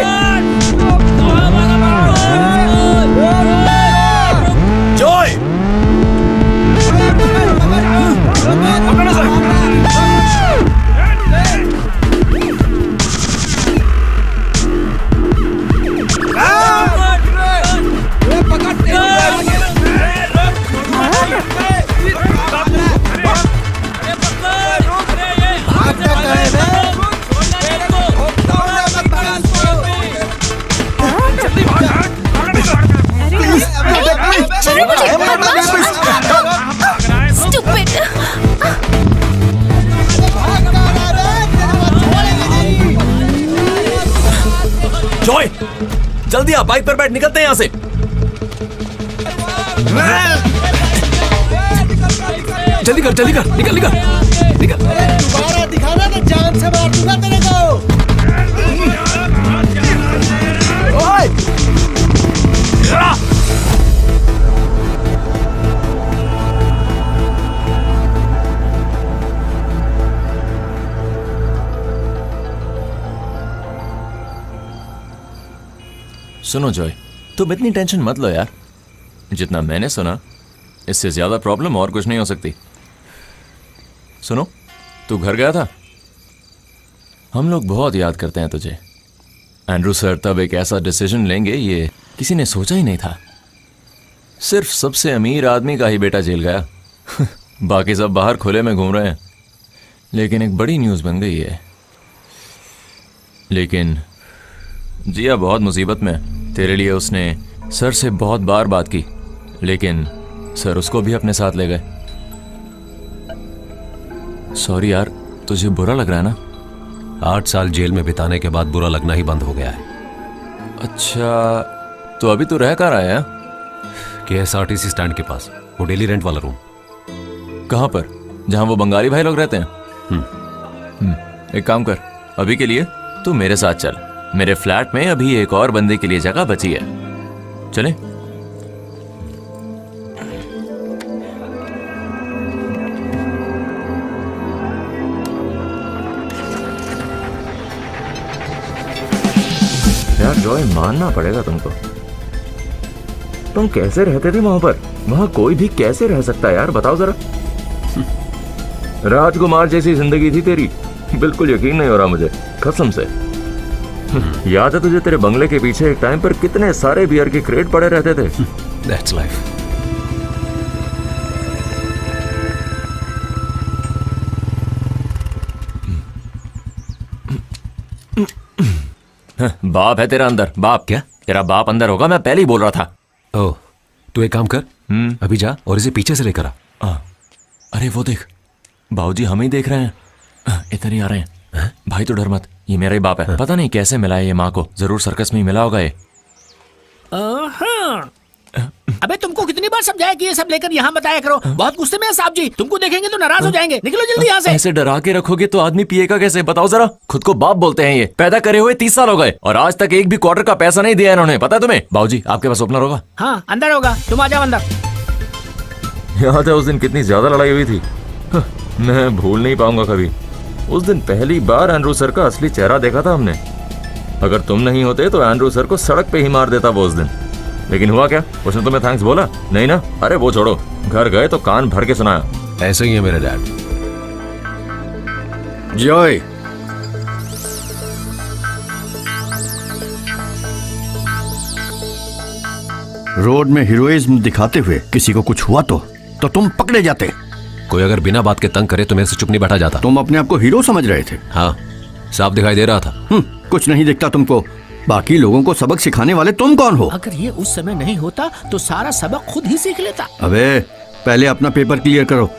जॉय, जॉय, जल्दी आ, बाइक पर बैठ, निकलते हैं यहाँ से। जल्दी कर, जल्दी कर, निकल निकल निकल। दोबारा दिखाना तो जान से मार दूंगा तेरे को। सुनो जॉय, तुम इतनी टेंशन मत लो यार। जितना मैंने सुना, इससे ज्यादा प्रॉब्लम और कुछ नहीं हो सकती। सुनो, तू घर गया था? हम लोग बहुत याद करते हैं तुझे। एंड्रू सर तब एक ऐसा डिसीजन लेंगे ये किसी ने सोचा ही नहीं था। सिर्फ सबसे अमीर आदमी का ही बेटा जेल गया। बाकी सब बाहर खुले में घूम रहे हैं। लेकिन एक बड़ी न्यूज़ बन गई है। लेकिन जिया बहुत मुसीबत में है। तेरे लिए उसने सर से बहुत बार बात की, लेकिन सर उसको भी अपने साथ ले गए। सॉरी यार, तुझे बुरा लग रहा है ना? 8 साल जेल में बिताने के बाद बुरा लगना ही बंद हो गया है। अच्छा, तो अभी तू रह कहाँ रहा है? KSRTC स्टैंड के पास, वो डेली रेंट वाला रूम। कहाँ पर? जहाँ वो बंगाली भाई लोग रहते हैं? एक काम कर, अभी के लिए तू मेरे साथ चल। मेरे फ्लैट में अभी एक और बंदे के लिए जगह बची है। चले? यार जॉय, मानना पड़ेगा तुमको। तुम कैसे रहते थे वहां पर? वहां कोई भी कैसे रह सकता है यार, बताओ जरा। राजकुमार जैसी जिंदगी थी तेरी। बिल्कुल यकीन नहीं हो रहा मुझे, कसम से। याद है तुझे तेरे बंगले के पीछे एक टाइम पर कितने सारे बियर के क्रेट पड़े रहते थे? That's life. बाप है तेरा अंदर, बाप। क्या तेरा बाप अंदर होगा? मैं पहले ही बोल रहा था। ओह, तू एक काम कर, अभी जा और इसे पीछे से लेकर आ। अरे वो देख, बाबूजी हमें ही देख रहे हैं। इधर ही आ रहे हैं। भाई तो डर मत, ये मेरा ही बाप है। पता नहीं कैसे मिला है ये माँ को, जरूर सर्कस में ही मिला होगा ये। अबे तुमको कितनी बार समझाया कि ये सब लेकर यहाँ बताया करो। बहुत गुस्से में है साहब जी, तुमको देखेंगे तो नाराज हो जाएंगे। निकलो जल्दी यहाँ से। ऐसे डरा के रखोगे तो आदमी पिएगा कैसे, बताओ जरा। खुद को बाप बोलते हैं ये। पैदा करे हुए 30 साल हो गए और आज तक एक भी क्वार्टर का पैसा नहीं दिया इन्होंने। पता है तुम्हें? बाबूजी आपके पास ओपनर होगा? हाँ अंदर होगा, तुम आ जाओ अंदर। याद है उस दिन कितनी ज्यादा लड़ाई हुई थी? मैं भूल नहीं पाऊंगा कभी। उस दिन पहली बार एंड्रू सर का असली चेहरा देखा था हमने। अगर तुम नहीं होते तो एंड्रू सर को सड़क पे ही मार देता वो उस दिन। लेकिन हुआ क्या? उसने तुम्हें थैंक्स बोला? नहीं ना? अरे वो छोड़ो, घर गए तो कान भर के सुनाया। ऐसे ही है मेरा डैड। जॉय, रोड में हीरोइज्म दिखाते हुए किसी को कुछ हुआ तो तुम पकड़े जाते। कोई अगर बिना बात के तंग करे तो मेरे से चुप नहीं बैठा जाता। तुम अपने आप को हीरो समझ रहे थे? हाँ, साफ दिखाई दे रहा था। कुछ नहीं दिखता तुमको। बाकी लोगों को सबक सिखाने वाले तुम कौन हो? अगर ये उस समय नहीं होता तो सारा सबक खुद ही सीख लेता। अबे पहले अपना पेपर क्लियर करो।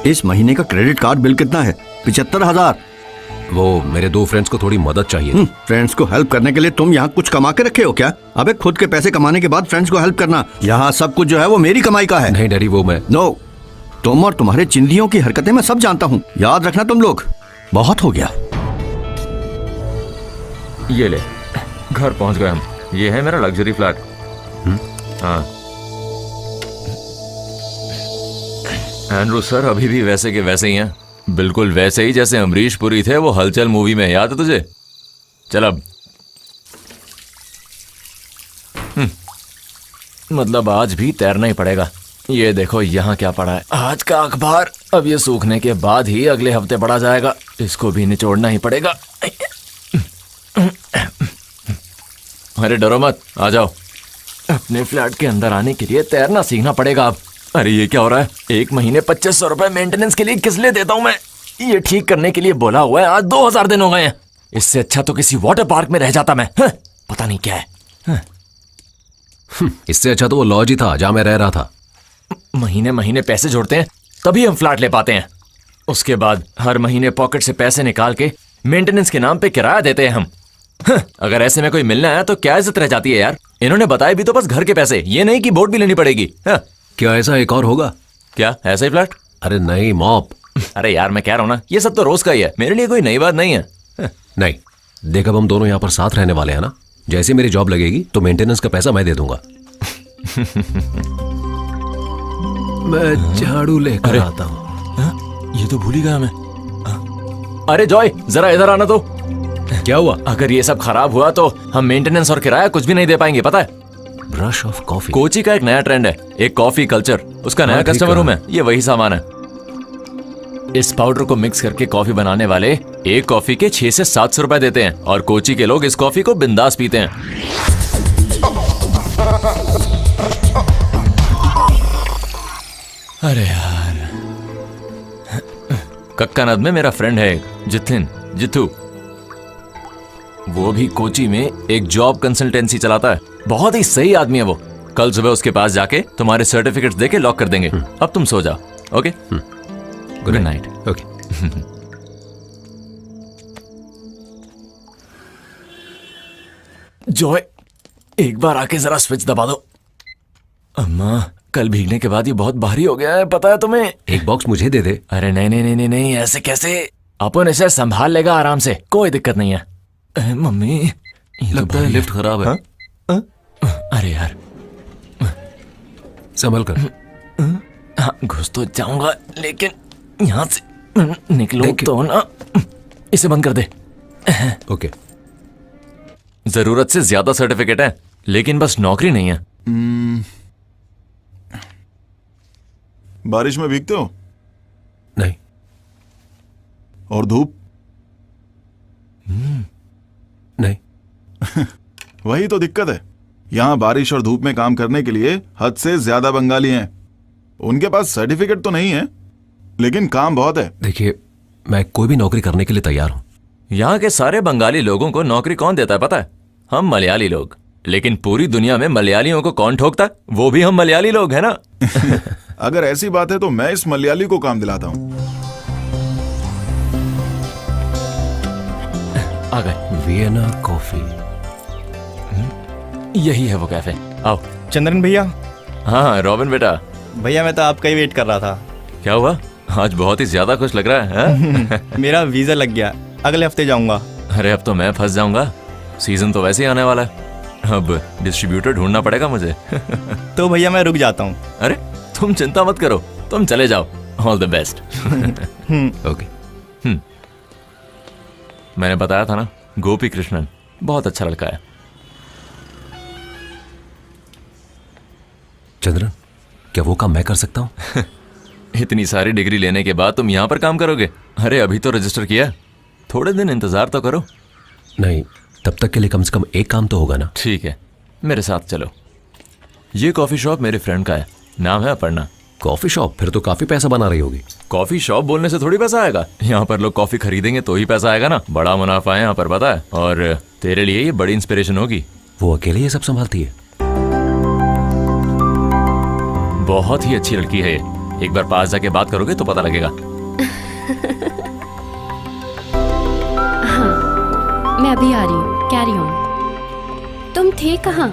इस महीने का क्रेडिट कार्ड बिल कितना है? 75,000। वो मेरे 2 फ्रेंड्स को थोड़ी मदद चाहिए। फ्रेंड्स को हेल्प करने के लिए तुम यहाँ कुछ कमा के रखे हो क्या? अबे खुद के पैसे कमाने के बाद फ्रेंड्स को हेल्प करना, यहाँ सब कुछ जो है वो मेरी कमाई का है। नहीं डैडी, वो मैं नो, तुम और तुम्हारे चिंदियों की हरकतें मैं सब जानता हूँ, याद रखना तुम लोग। बहुत हो गया। ये ले, घर पहुंच गए हम। ये है मेरा लग्जरी फ्लैट। हाँ, एंड्रू सर अभी भी वैसे के वैसे ही हैं, बिल्कुल वैसे ही जैसे अमरीश पुरी थे वो हलचल मूवी में, याद है तुझे? चल अब मतलब आज भी तैरना ही पड़ेगा। ये देखो यहाँ क्या पड़ा है, आज का अखबार। अब ये सूखने के बाद ही अगले हफ्ते पढ़ा जाएगा, इसको भी निचोड़ना ही पड़ेगा। अरे डरो मत, आ जाओ। अपने फ्लैट के अंदर आने के लिए तैरना सीखना पड़ेगा अब। अरे ये क्या हो रहा है? 1 महीने 2500 रुपए मेंटेनेंस के लिए किस लिए देता हूँ मैं? ये ठीक करने के लिए बोला हुआ है, आज 2000 दिन हो गए हैं। इससे अच्छा तो किसी वाटर पार्क में रह जाता मैं। पता नहीं क्या है। इससे अच्छा तो वो लॉज ही था जहां मैं रह रहा था। महीने महीने पैसे जोड़ते हैं तभी हम फ्लैट ले पाते हैं। उसके बाद हर महीने पॉकेट से पैसे निकाल के मेंटेनेंस के नाम पे किराया देते हैं हम। अगर ऐसे में कोई मिलने आया तो क्या इज्जत रह जाती है यार? इन्होंने बताया भी तो बस घर के पैसे, ये नहीं कि बोट भी लेनी पड़ेगी। क्या ऐसा एक और होगा? क्या ऐसा ही फ्लैट? अरे नहीं मॉप। अरे यार मैं कह रहा हूँ ना, ये सब तो रोज का ही है, मेरे लिए कोई नई बात नहीं है। नहीं देख, अब हम दोनों यहाँ पर साथ रहने वाले हैं ना। जैसे मेरी जॉब लगेगी तो मेंटेनेंस का पैसा मैं दे दूंगा। मैं झाड़ू लेकर आता हूँ। ये तो भूल ही गया मैं। अरे जॉय जरा इधर आना तो। क्या हुआ? अगर ये सब खराब हुआ तो हम मेंटेनेंस और किराया कुछ भी नहीं दे पाएंगे, पता है? ब्रश ऑफ कॉफी कोची का एक नया ट्रेंड है, एक कॉफी कल्चर। उसका नया कस्टमर हूं मैं, ये वही सामान है। इस पाउडर को मिक्स करके कॉफी बनाने वाले एक कॉफी के 600 से 700 रुपए देते हैं और कोची के लोग इस कॉफी को बिंदास पीते हैं। अरे यार, कक्कानद में मेरा फ्रेंड है एक जिथू। वो भी कोची में एक जॉब कंसल्टेंसी चलाता है, बहुत ही सही आदमी है वो। कल सुबह उसके पास जाके तुम्हारे सर्टिफिकेट्स देके लॉक कर देंगे। अब तुम सो जाओ। Okay, good night. Okay. Joy एक बार आके जरा स्विच दबा दो। अम्मा कल भीगने के बाद ये बहुत भारी हो गया है, पता है तुम्हें? एक बॉक्स मुझे दे दे। अरे नहीं, ऐसे कैसे? अपन इसे संभाल लेगा आराम से, कोई दिक्कत नहीं है। मम्मी लगता है लिफ्ट खराब है। अरे यार संभल कर। हाँ घुस तो जाऊंगा, लेकिन यहाँ से निकलो तो ना। इसे बंद कर दे। ओके। जरूरत से ज्यादा सर्टिफिकेट है, लेकिन बस नौकरी नहीं है। बारिश में भीगते हो? नहीं। और धूप? नहीं। वही तो दिक्कत है, यहाँ बारिश और धूप में काम करने के लिए हद से ज्यादा बंगाली हैं। उनके पास सर्टिफिकेट तो नहीं है, लेकिन काम बहुत है। देखिए, मैं कोई भी नौकरी करने के लिए तैयार हूँ। यहाँ के सारे बंगाली लोगों को नौकरी कौन देता है पता है? हम मलयाली लोग। लेकिन पूरी दुनिया में मलयालियों को कौन ठोकता है? वो भी हम मलयाली लोग हैं ना। अगर ऐसी बात है तो मैं इस मलयाली को काम दिलाता हूँ। आ गए। Vienna coffee. यही है वो कैफे, आओ। चंद्रन भैया। हाँ रॉबिन बेटा। भैया मैं तो आपका ही वेट कर रहा था। क्या हुआ? आज बहुत ही ज्यादा खुश लग रहा है। मेरा वीजा लग गया, अगले हफ्ते जाऊंगा। अरे अब तो मैं फंस जाऊंगा, सीजन तो वैसे ही आने वाला है। अब डिस्ट्रीब्यूटर ढूंढना पड़ेगा मुझे। तो भैया मैं रुक जाता हूँ। अरे तुम चिंता मत करो, तुम चले जाओ। All the best. ओके। मैंने बताया था ना, गोपी कृष्णन बहुत अच्छा लड़का है। चंद्रन, क्या वो काम मैं कर सकता हूँ? इतनी सारी डिग्री लेने के बाद तुम यहाँ पर काम करोगे? अरे अभी तो रजिस्टर किया, थोड़े दिन इंतजार तो करो। नहीं, तब तक के लिए कम से कम एक काम तो होगा ना। ठीक है, मेरे साथ चलो। ये कॉफी शॉप मेरे फ्रेंड का है, नाम है अपर्णा। Coffee shop? फिर तो काफी पैसा बना रही होगी। कॉफी शॉप बोलने से थोड़ी पैसा आएगा, यहाँ पर लोग कॉफी खरीदेंगे तो ही पैसा आएगा ना। बड़ा मुनाफा है यहाँ पर, पता है। और तेरे लिए ये बड़ी इंस्पिरेशन होगी। वो अकेले ये सब संभालती है? बहुत ही अच्छी लड़की है, एक बार पास जाके बात करोगे तो पता लगेगा। मैं अभी आ रही हूँ, कैरी ऑन। तुम थे कहाँ?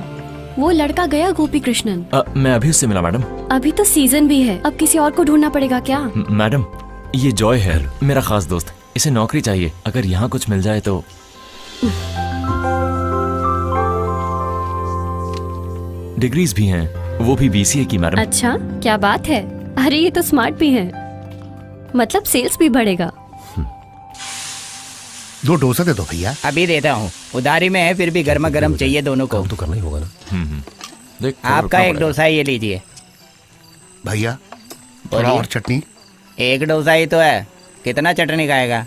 वो लड़का गया गोपी कृष्णन? मैं अभी उससे मिला मैडम। अभी तो सीजन भी है, अब किसी और को ढूंढना पड़ेगा क्या? मैडम, ये जॉय है, मेरा खास दोस्त। इसे नौकरी चाहिए, अगर यहाँ कुछ मिल जाए तो। डिग्रीज भी हैं, वो भी BCA की मैडम। अच्छा, क्या बात है। अरे ये तो स्मार्ट भी है, मतलब सेल्स भी बढ़ेगा। 2 डोसा दे दो भैया। अभी देता हूँ, उधारी में है, फिर भी गर्मा गर्म चाहिए दोनों को। तो करना ही होगा ना। देख, आपका एक डोसा ये लीजिए। भैया थोड़ा और चटनी। एक डोसा ही तो है, कितना चटनी खाएगा?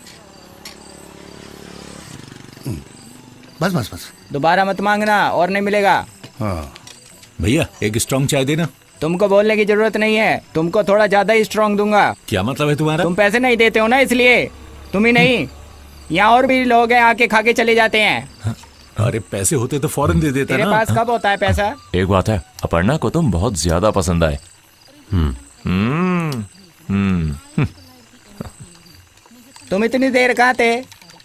बस बस बस। दोबारा मत मांगना, और नहीं मिलेगा। हाँ भैया एक स्ट्रॉन्ग चाय देना। तुमको बोलने की जरूरत नहीं है, तुमको थोड़ा ज्यादा ही स्ट्रांग दूंगा। क्या मतलब है तुम्हारा? तुम पैसे नहीं देते हो ना, इसलिए। तुम ही नहीं, यहाँ और भी लोग हैं, आके खा के चले जाते हैं। अरे पैसे होते तो फौरन दे देता तेरे ना। पास कब होता है पैसा? एक बात है, अपर्णा को तुम बहुत ज्यादा पसंद आए। तुम इतनी देर कहाँ थे?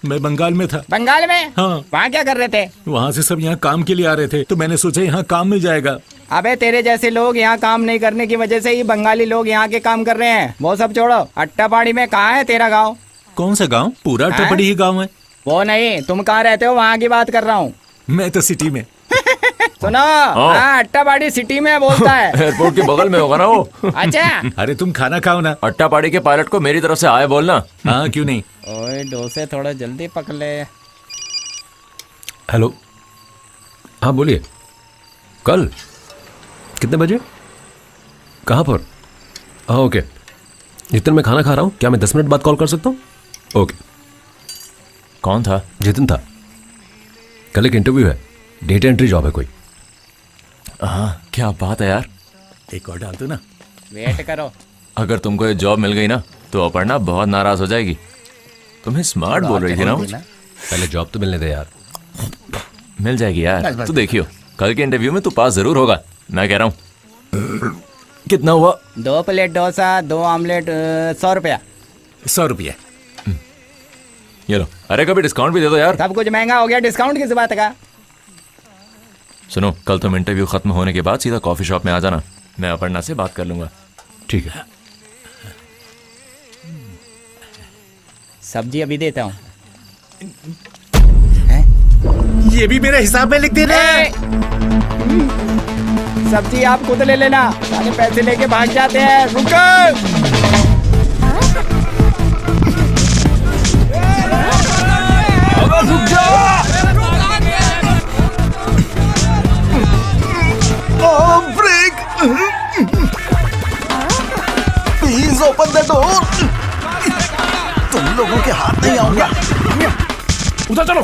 मैं बंगाल में था। बंगाल में? हाँ। वहाँ क्या कर रहे थे? वहाँ से सब यहाँ काम के लिए आ रहे थे, तो मैंने सोचा यहाँ काम मिल जाएगा। अबे तेरे जैसे लोग यहाँ काम नहीं करने की वजह से ही बंगाली लोग यहाँ के काम कर रहे हैं। वो सब छोड़ो, अट्टापाड़ी में कहाँ है तेरा गाँव? कौन सा गाँव? पूरा टपड़ी ही गाँव है। वो नहीं, तुम कहाँ रहते हो वहाँ की बात कर रहा हूँ। मैं तो सिटी में। सुनो, हाँ अट्टापाड़ी सिटी में बोलता है। एयरपोर्ट के बगल में होगा ना वो। अच्छा। अरे तुम खाना खाओ ना। अट्टापाड़ी के पायलट को मेरी तरफ से आए बोलना। हाँ क्यों नहीं। ओए डोसे थोड़ा जल्दी पक ले। हेलो, हाँ बोलिए। कल कितने बजे? कहाँ पर? हाँ ओके। जितन मैं खाना खा रहा हूँ, क्या मैं 10 मिनट बाद कॉल कर सकता हूँ? ओके। कौन था? जितिन था। कल एक इंटरव्यू है, डेटा एंट्री जॉब है कोई। हाँ क्या बात है यार। एक और डाल दो ना। वेट करो। अगर तुमको ये जॉब मिल गई ना तो अपर्णा बहुत नाराज हो जाएगी। तुम्हें स्मार्ट बोल रही थी ना। पहले जॉब तो मिलने दे यार। मिल जाएगी यार, तू देखियो कल के इंटरव्यू में तू पास जरूर होगा, मैं कह रहा हूँ। कितना हुआ? 2 प्लेट डोसा, 2 ऑमलेट, 100 रुपया। 100 रुपया। ये लो। अरे कभी डिस्काउंट भी दे दो यार। सब कुछ महंगा हो गया, डिस्काउंट किस बात का? सुनो, कल तुम इंटरव्यू खत्म होने के बाद सीधा कॉफी शॉप में आ जाना, मैं अपर्णा से बात कर लूंगा। ठीक है। सब्जी अभी देता हूँ। ये भी मेरे हिसाब में लिख देना। सब्जी आप खुद ले लेना, सारे पैसे लेके भाग जाते हैं। रुको। रुक जाओ। Break. Please open the door. तुम लोगों के हाथ नहीं आऊंगा। उधर चलो।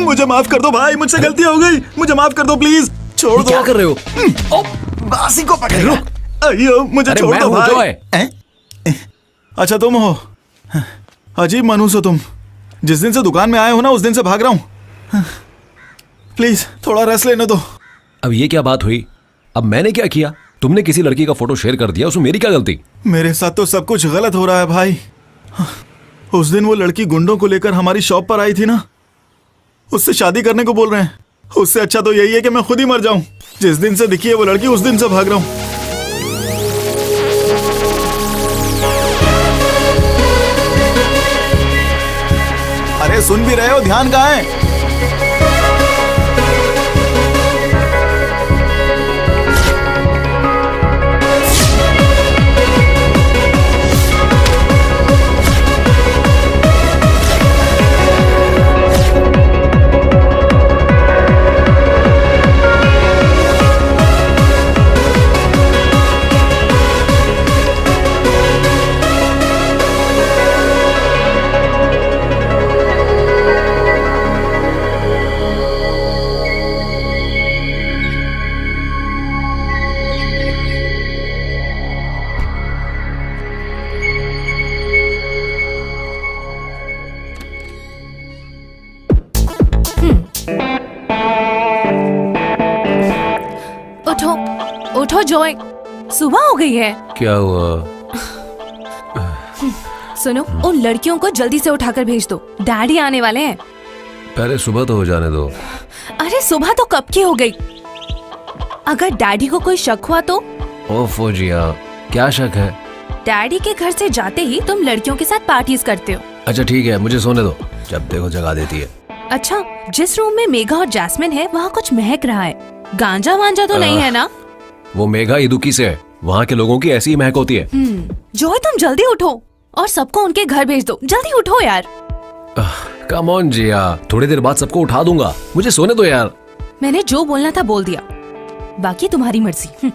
मुझे माफ कर दो भाई, मुझसे गलती हो गई, मुझे माफ कर दो प्लीज। छोड़ दो। क्या कर रहे हो? बासी को पकड़ो। अयो मुझे छोड़ दो भाई। अच्छा तुम हो? अजीब मानूस हो तुम। जिस दिन से दुकान में आए हो ना, उस दिन से भाग रहा हूँ। प्लीज थोड़ा रेस्ट लेने दो। अब ये क्या बात हुई? अब मैंने क्या किया? तुमने किसी लड़की का फोटो शेयर कर दिया, उसमें मेरी क्या गलती? मेरे साथ तो सब कुछ गलत हो रहा है भाई। उस दिन वो लड़की गुंडों को लेकर हमारी शॉप पर आई थी ना, उससे शादी करने को बोल रहे हैं। उससे अच्छा तो यही है कि मैं खुद ही मर जाऊं। जिस दिन से दिखी है वो लड़की, उस दिन से भाग रहा हूं। अरे सुन भी रहे हो? ध्यान कहाँ है? उठो उठो जॉय, सुबह हो गई है। क्या हुआ? सुनो, उन लड़कियों को जल्दी से उठाकर भेज दो, डैडी आने वाले हैं। पहले सुबह तो हो जाने दो। अरे सुबह तो कब की हो गई। अगर डैडी को कोई शक हुआ तो? ओफो जिया, क्या शक है? डैडी के घर से जाते ही तुम लड़कियों के साथ पार्टीज करते हो। अच्छा ठीक है, मुझे सोने दो, जब देखो जगा देती है। अच्छा, जिस रूम में मेघा और जैस्मिन है वहाँ कुछ महक रहा है, गांजा वांजा तो नहीं है ना? वो मेघा इदुकी से है, वहाँ के लोगों की ऐसी ही महक होती है। जॉय तुम जल्दी उठो और सबको उनके घर भेज दो, जल्दी उठो यार। कम ऑन जिया, थोड़ी देर बाद सबको उठा दूंगा, मुझे सोने दो यार। मैंने जो बोलना था बोल दिया, बाकी तुम्हारी मर्जी।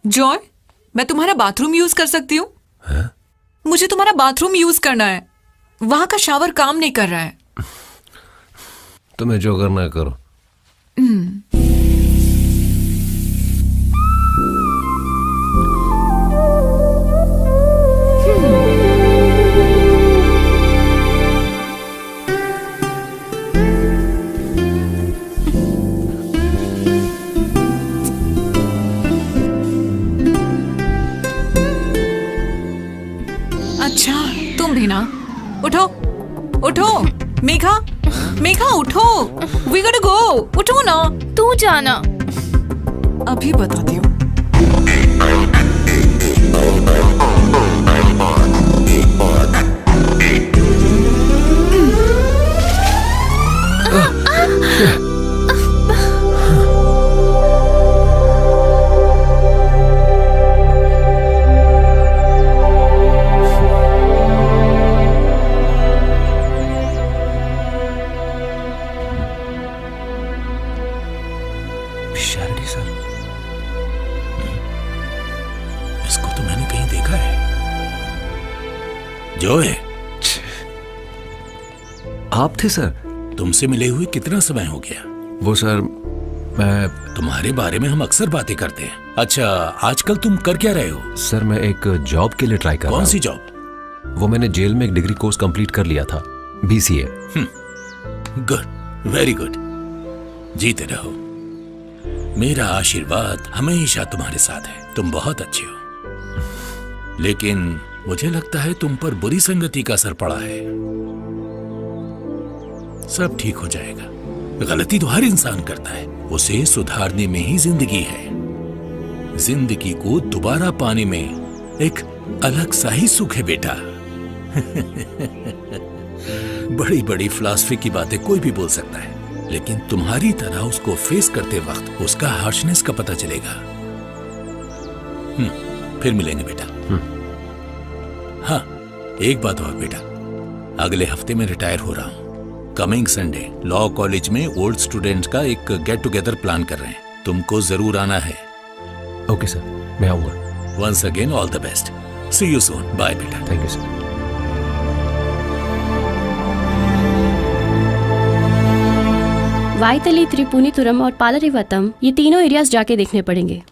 जॉय, मैं तुम्हारा बाथरूम यूज कर सकती हूँ? मुझे तुम्हारा बाथरूम यूज करना है, वहां का शावर काम नहीं कर रहा है। तुम्हें जो करना है करो। अच्छा, तुम भी ना? उठो उठो, मेघा मेघा उठो, वी गोट गो, उठो ना। तू जाना। अभी बताती हूँ। इसको तो मैंने कहीं देखा है। जॉय, आप थे सर? तुमसे मिले हुए कितना समय हो गया? वो सर, मैं तुम्हारे बारे में हम अक्सर बातें करते हैं। अच्छा, आजकल तुम कर क्या रहे हो? सर मैं एक जॉब के लिए ट्राई कर रहा हूँ। कौन सी जॉब? वो मैंने जेल में एक डिग्री कोर्स कंप्लीट कर लिया था, BCA। Good, very good. जीते रहो। मेरा आशीर्वाद हमेशा तुम्हारे साथ है। तुम बहुत अच्छे हो, लेकिन मुझे लगता है तुम पर बुरी संगति का असर पड़ा है। सब ठीक हो जाएगा। गलती तो हर इंसान करता है, उसे सुधारने में ही जिंदगी है। जिंदगी को दोबारा पाने में एक अलग सा ही सुख है बेटा। बड़ी बड़ी फिलॉसफी की बातें कोई भी बोल सकता है, लेकिन तुम्हारी तरह उसको फेस करते वक्त उसका हार्शनेस का पता चलेगा। फिर मिलेंगे बेटा। हाँ, एक बात और बेटा, अगले हफ्ते में रिटायर हो रहा हूं। कमिंग संडे लॉ कॉलेज में ओल्ड स्टूडेंट्स का एक गेट टुगेदर प्लान कर रहे हैं। तुमको जरूर आना है। ओके सर, मैं आऊंगा। Once again all the best. See you soon. Bye बेटा। Thank you sir. Vyttila, Tripunithura और पालरीवतम, ये तीनों एरियाज जाके देखने पड़ेंगे।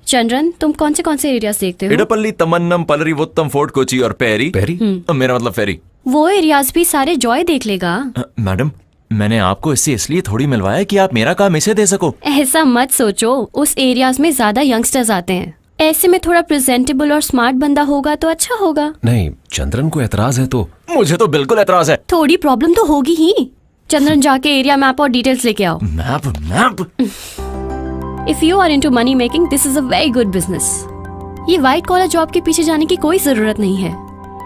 चंद्रन, तुम कौन से एरियाज देखते हो? इडपल्ली, तमन्नम, पलरीवोत्तम, फोर्ट कोची और पेरी। पेरी? मेरा मतलब फेरी। वो एरियाज भी सारे जॉय देख लेगा। मैडम, मैंने आपको इससे इसलिए थोड़ी मिलवाया कि आप मेरा काम इसे दे सको। ऐसा मत सोचो, उस एरियाज में ज्यादा यंगस्टर्स आते हैं। ऐसे में थोड़ा प्रेजेंटेबल और स्मार्ट बंदा होगा तो अच्छा होगा। नहीं, चंद्रन को एतराज है तो? मुझे तो बिल्कुल एतराज है। थोड़ी प्रॉब्लम तो होगी ही। चंद्रन, जाके एरिया मैप और डिटेल्स लेके आओ। Map? If you are into money making, this is a very good business. ये व्हाइट कॉलर जॉब के पीछे जाने की कोई जरूरत नहीं है।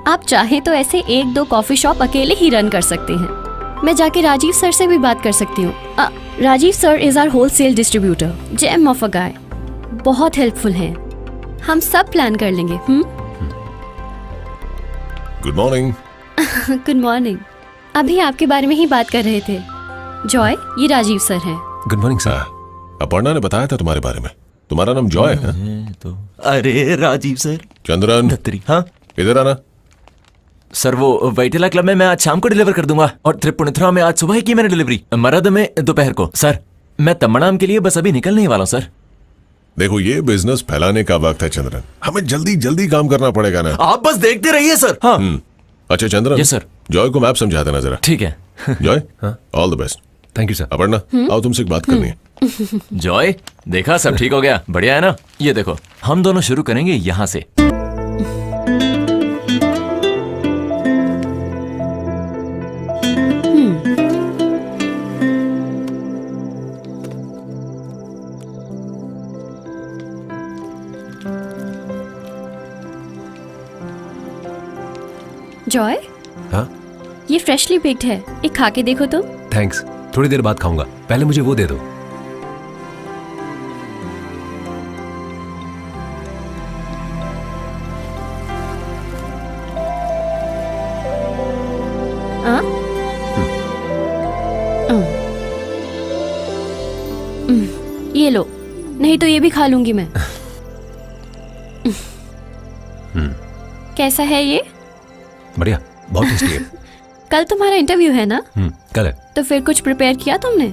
आप चाहे तो ऐसे 1-2 कॉफी शॉप अकेले ही रन कर सकते हैं। मैं जाके राजीव सर से भी बात कर सकती हूँ। Rajiv sir is our wholesale distributor, gem of a guy, बहुत हेल्पफुल हैं। हम सब प्लान कर लेंगे। Good morning. Good morning. अभी आपके बारे में ही बात कर रहे थे। जॉय, ये राजीव सर हैं। Good morning sir. अपर्णा ने बताया था तुम्हारे बारे में। तुम्हारा नाम जॉय है? तो अरे राजीव सर। चंद्रन, हाँ इधर आना। सर, वो वैटिला क्लब में मैं आज शाम को डिलीवर कर दूंगा, और त्रिपुनिथुरा में आज सुबह ही की मैंने डिलीवरी, मरद में दोपहर को। सर, मैं तम्मनाम के लिए बस अभी निकलने ही वाला हूं सर। देखो ये बिजनेस फैलाने का वक्त है चंद्रन, हमें जल्दी जल्दी काम करना पड़ेगा ना। आप बस देखते रहिए सर। हाँ अच्छा चंद्रन, यस सर। जॉय को मैप समझा देना जरा। ठीक है। Joy, all the best. Thank you sir. Aparna, आओ तुमसे एक बात करनी है। जॉय, देखा सब ठीक हो गया, बढ़िया है ना। ये देखो, हम दोनों शुरू करेंगे यहाँ से। जॉय, हाँ ये फ्रेशली बेक्ड है, एक खा के देखो तो। थैंक्स, थोड़ी देर बाद खाऊंगा, पहले मुझे वो दे दो। हाँ? ये लो, नहीं तो ये भी खा लूंगी मैं। कैसा है ये? बढ़िया, बहुत टेस्टी है। कल तुम्हारा इंटरव्यू है ना? कल है। तो फिर कुछ प्रिपेयर किया तुमने?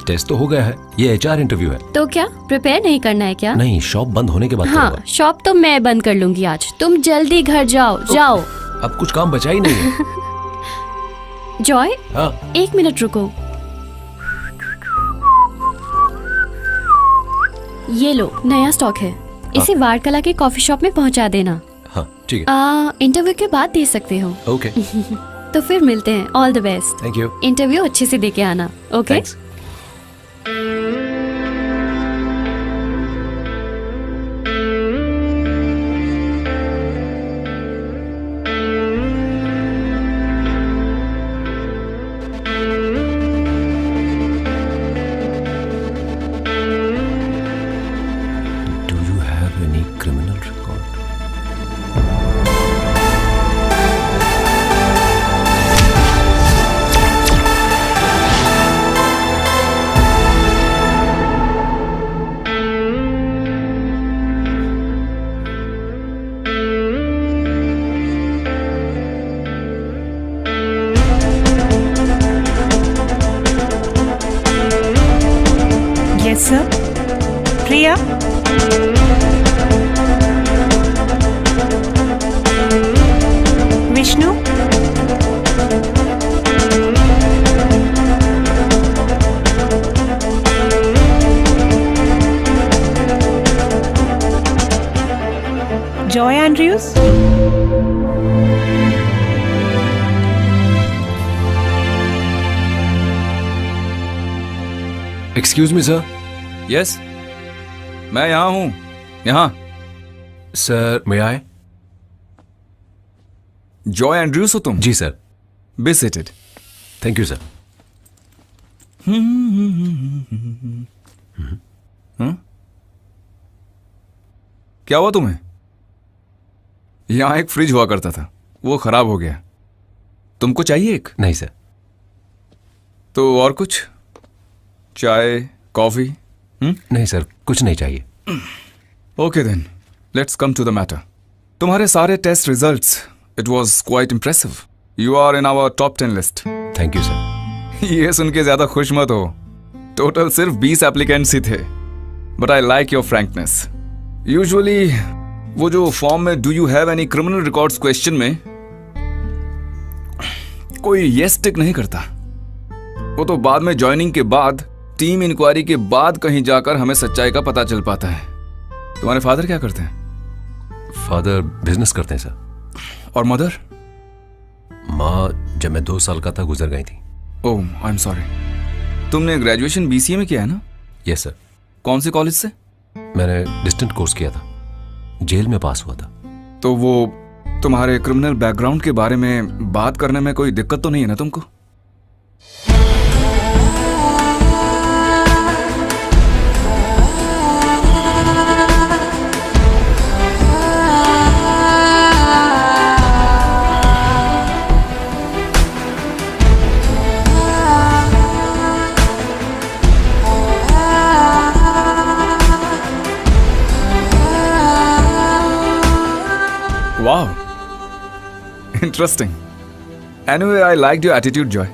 टेस्ट तो हो गया है, ये एचआर इंटरव्यू है। तो क्या प्रिपेयर नहीं करना है क्या? नहीं, शॉप बंद होने के बाद हाँ, करूंगा। शॉप तो मैं बंद कर लूंगी आज। तुम जल्दी घर जाओ, जाओ। अब कुछ काम बचा ही नहीं है। जॉय, हाँ। एक मिनट रुको। ये लो, नया स्टॉक है, इसे वारकला के कॉफी शॉप में पहुंचा देना। हाँ ठीक है। इंटरव्यू के बाद दे सकते हो। ओके। तो फिर मिलते हैं, all the best. Thank you. Interview अच्छे से दे के आना। Okay. Thanks. Do you have any criminal record? Yes sir. Priya, Vishnu, Joy Andrews. Excuse me sir. Yes, मैं यहाँ हूँ, यहाँ। Sir may I? Joy Andrews हो तुम? जी sir. Be seated. Thank you sir. क्या हुआ तुम्हें? यहाँ एक फ्रिज हुआ करता था, वो खराब हो गया। तुमको चाहिए एक? नहीं सर। तो और कुछ? चाय, कॉफी? नहीं सर, कुछ नहीं चाहिए। Okay then, let's come to the matter. तुम्हारे सारे test results, it was quite impressive. You are in our top 10 list. Thank you sir. ये सुन के ज्यादा खुश मत हो, टोटल सिर्फ 20 एप्लीकेंट्स ही थे। But I like your frankness. Usually वो जो फॉर्म में do you have any criminal records question में कोई येस टिक नहीं करता। वो तो बाद में ज्वाइनिंग के बाद, टीम इंक्वायरी के बाद कहीं जाकर हमें सच्चाई का पता चल पाता है। तुम्हारे फादर क्या करते हैं? फादर बिजनेस करते हैं सर। और मदर? माँ जब मैं 2 साल का था गुजर गई थी। ओह, आई एम सॉरी। तुमने ग्रेजुएशन बीसीए में किया है ना? Yes sir. कौन से कॉलेज से? मैंने डिस्टेंट कोर्स किया था, जेल में पास हुआ था। तो वो तुम्हारे क्रिमिनल बैकग्राउंड के बारे में बात करने में कोई दिक्कत तो नहीं है ना तुमको? वाह, interesting. Anyway, I like your attitude Joy.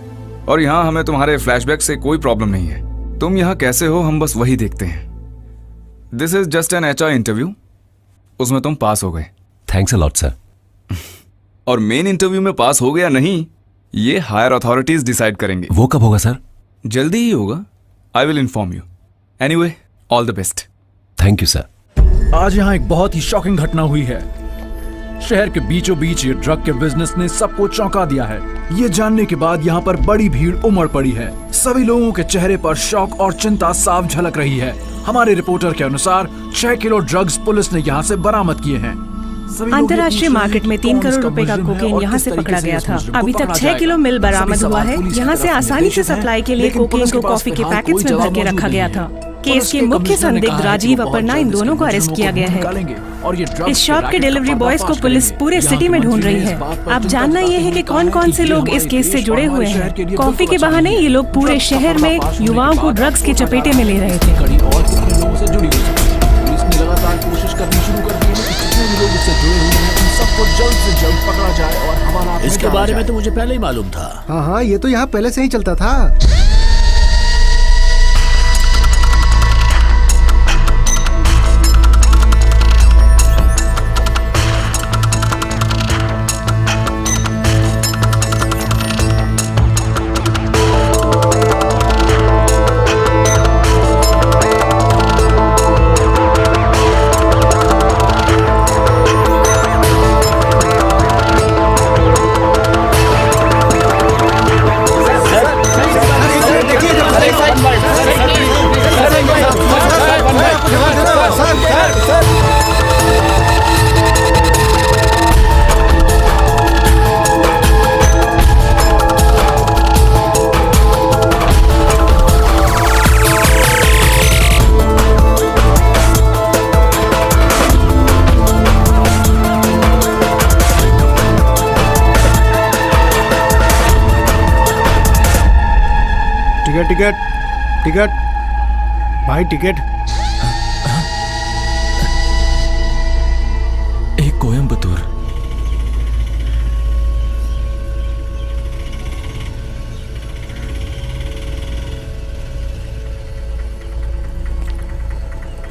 और यहाँ हमें तुम्हारे फ्लैशबैक से कोई प्रॉब्लम नहीं है। तुम यहाँ कैसे हो हम बस वही देखते हैं। This is just N HR interview, उसमें तुम पास हो गए। Thanks a lot sir. और मेन इंटरव्यू में पास हो गया नहीं, ये हायर अथॉरिटीज डिसाइड करेंगे। वो कब होगा सर? जल्दी ही होगा। I will inform you. Anyway, all the best. Thank you sir. आज यहाँ एक बहुत ही शॉकिंग घटना हुई है। शहर के बीचों बीच ये ड्रग के बिजनेस ने सबको चौंका दिया है। ये जानने के बाद यहाँ पर बड़ी भीड़ उमड़ पड़ी है। सभी लोगों के चेहरे पर शौक और चिंता साफ झलक रही है। हमारे रिपोर्टर के अनुसार 6 किलो ड्रग्स पुलिस ने यहाँ से बरामद किए हैं। अंतर्राष्ट्रीय मार्केट में 3 करोड़ रुपए का कोकेन यहाँ से पकड़ा गया था। अभी तक 6 किलो मिल बरामद हुआ है। यहाँ से आसानी से सप्लाई के लिए कोकेन को कॉफी के पैकेट्स में भर के रखा गया था। केस के मुख्य संदिग्ध राजीव अपर्णा इन दोनों को अरेस्ट किया गया है। इस शॉप के डिलीवरी बॉयज को पुलिस पूरे सिटी में ढूंढ रही है। अब जानना ये है कि कौन कौन से लोग इस केस से जुड़े हुए हैं। कॉफी के बहाने ये लोग पूरे शहर में युवाओं को ड्रग्स के चपेटे में ले रहे थे। इसके बारे में तो मुझे पहले ही मालूम था। हाँ, ये तो यहाँ पहले से ही चलता था। टिकट टिकट भाई, टिकट। एक कोयम्बतूर।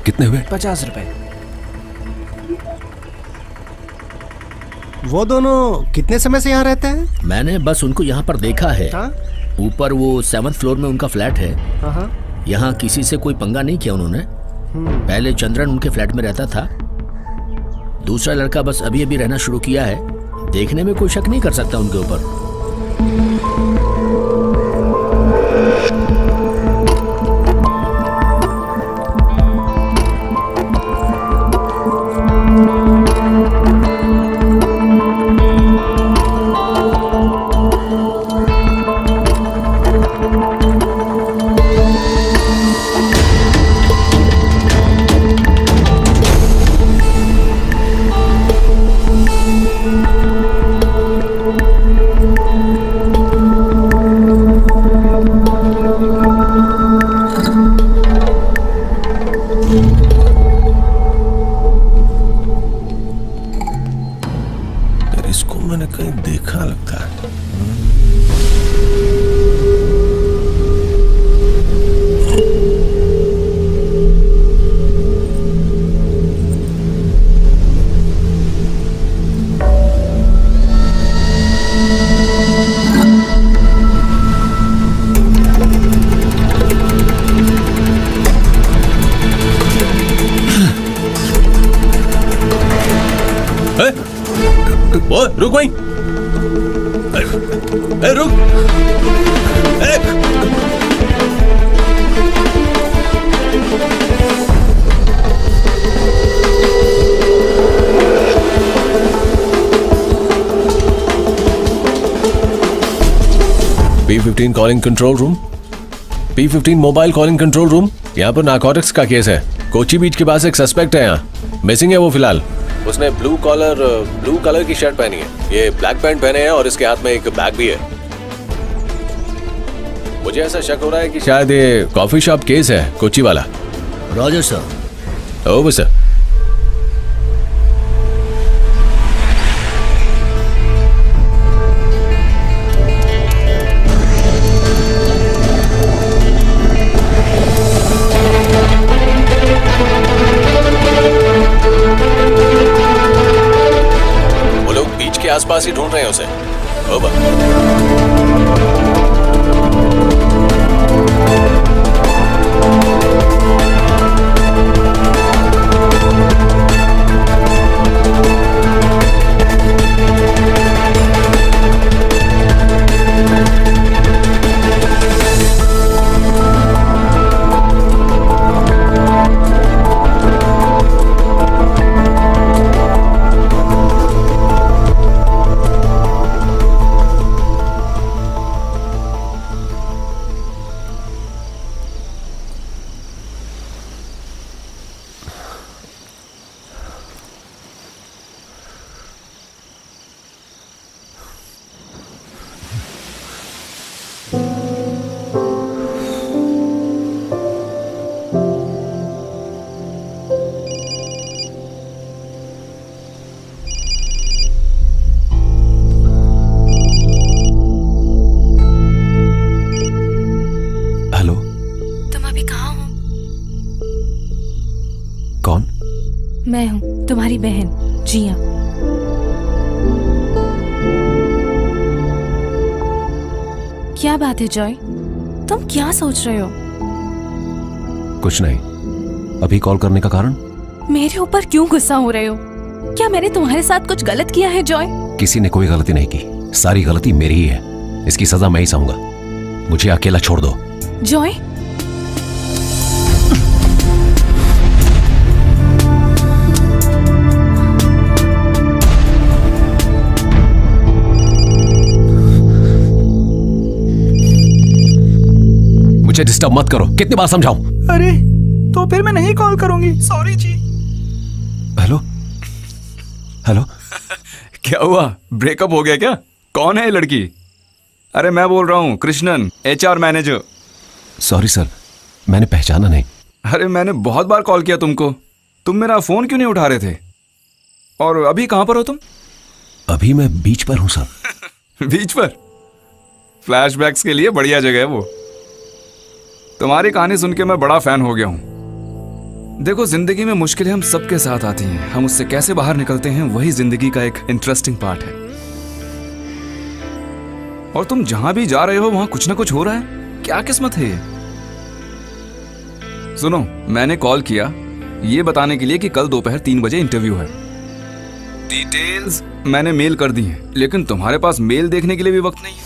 कितने हुए? 50 रुपए। वो दोनों कितने समय से यहाँ रहते हैं? मैंने बस उनको यहाँ पर देखा है। ऊपर वो 7th फ्लोर में उनका फ्लैट है। यहाँ किसी से कोई पंगा नहीं किया उन्होंने। पहले चंद्रन उनके फ्लैट में रहता था। दूसरा लड़का बस अभी अभी रहना शुरू किया है। देखने में कोई शक नहीं कर सकता उनके ऊपर। इसको मैंने कहीं देखा लगता है। ओ, रुक भाई। रुक। P15 calling control room. P15 mobile calling control room. यहाँ पर नारकोटिक्स का केस है। कोची बीच के पास एक सस्पेक्ट है। यहाँ मिसिंग है वो फिलहाल। उसने ब्लू कलर की शर्ट पहनी है, ये ब्लैक पैंट पहने हैं और इसके हाथ में एक बैग भी है। मुझे ऐसा शक हो रहा है कि शायद ये कॉफी शॉप केस है, कोची वाला। Roger sir. Over sir. आसपास ही ढूंढ रहे हैं उसे। ओवर। मैं हूँ तुम्हारी बहन जिया। क्या बात है जॉय, तुम क्या सोच रहे हो? कुछ नहीं। अभी कॉल करने का कारण? मेरे ऊपर क्यों गुस्सा हो रहे हो? क्या मैंने तुम्हारे साथ कुछ गलत किया है जॉय? किसी ने कोई गलती नहीं की, सारी गलती मेरी ही है। इसकी सजा मैं ही सहूंगा। मुझे अकेला छोड़ दो। जॉय, मुझे डिस्टर्ब मत करो। कितनी बार समझाऊं? अरे तो फिर मैं नहीं कॉल करूंगी। सॉरी जी। Hello hello. क्या हुआ, ब्रेकअप हो गया क्या? कौन है ये लड़की? अरे मैं बोल रहा हूँ Krishnan, HR manager. Sorry sir, मैंने पहचाना नहीं। अरे मैंने बहुत बार कॉल किया तुमको, तुम मेरा फोन क्यों नहीं उठा रहे थे? और अभी कहां पर हो तुम? अभी मैं बीच पर हूं सर। बीच पर? फ्लैशबैक्स के लिए बढ़िया जगह है वो। तुम्हारी कहानी सुन के मैं बड़ा फैन हो गया हूं। देखो, जिंदगी में मुश्किलें हम सबके साथ आती हैं, हम उससे कैसे बाहर निकलते हैं वही जिंदगी का एक इंटरेस्टिंग पार्ट है। और तुम जहां भी जा रहे हो वहां कुछ ना कुछ हो रहा है। क्या किस्मत है ये। सुनो, मैंने कॉल किया ये बताने के लिए कि कल दोपहर 3 बजे इंटरव्यू है। डिटेल्स मैंने मेल कर दी हैं, लेकिन तुम्हारे पास मेल देखने के लिए भी वक्त नहीं है।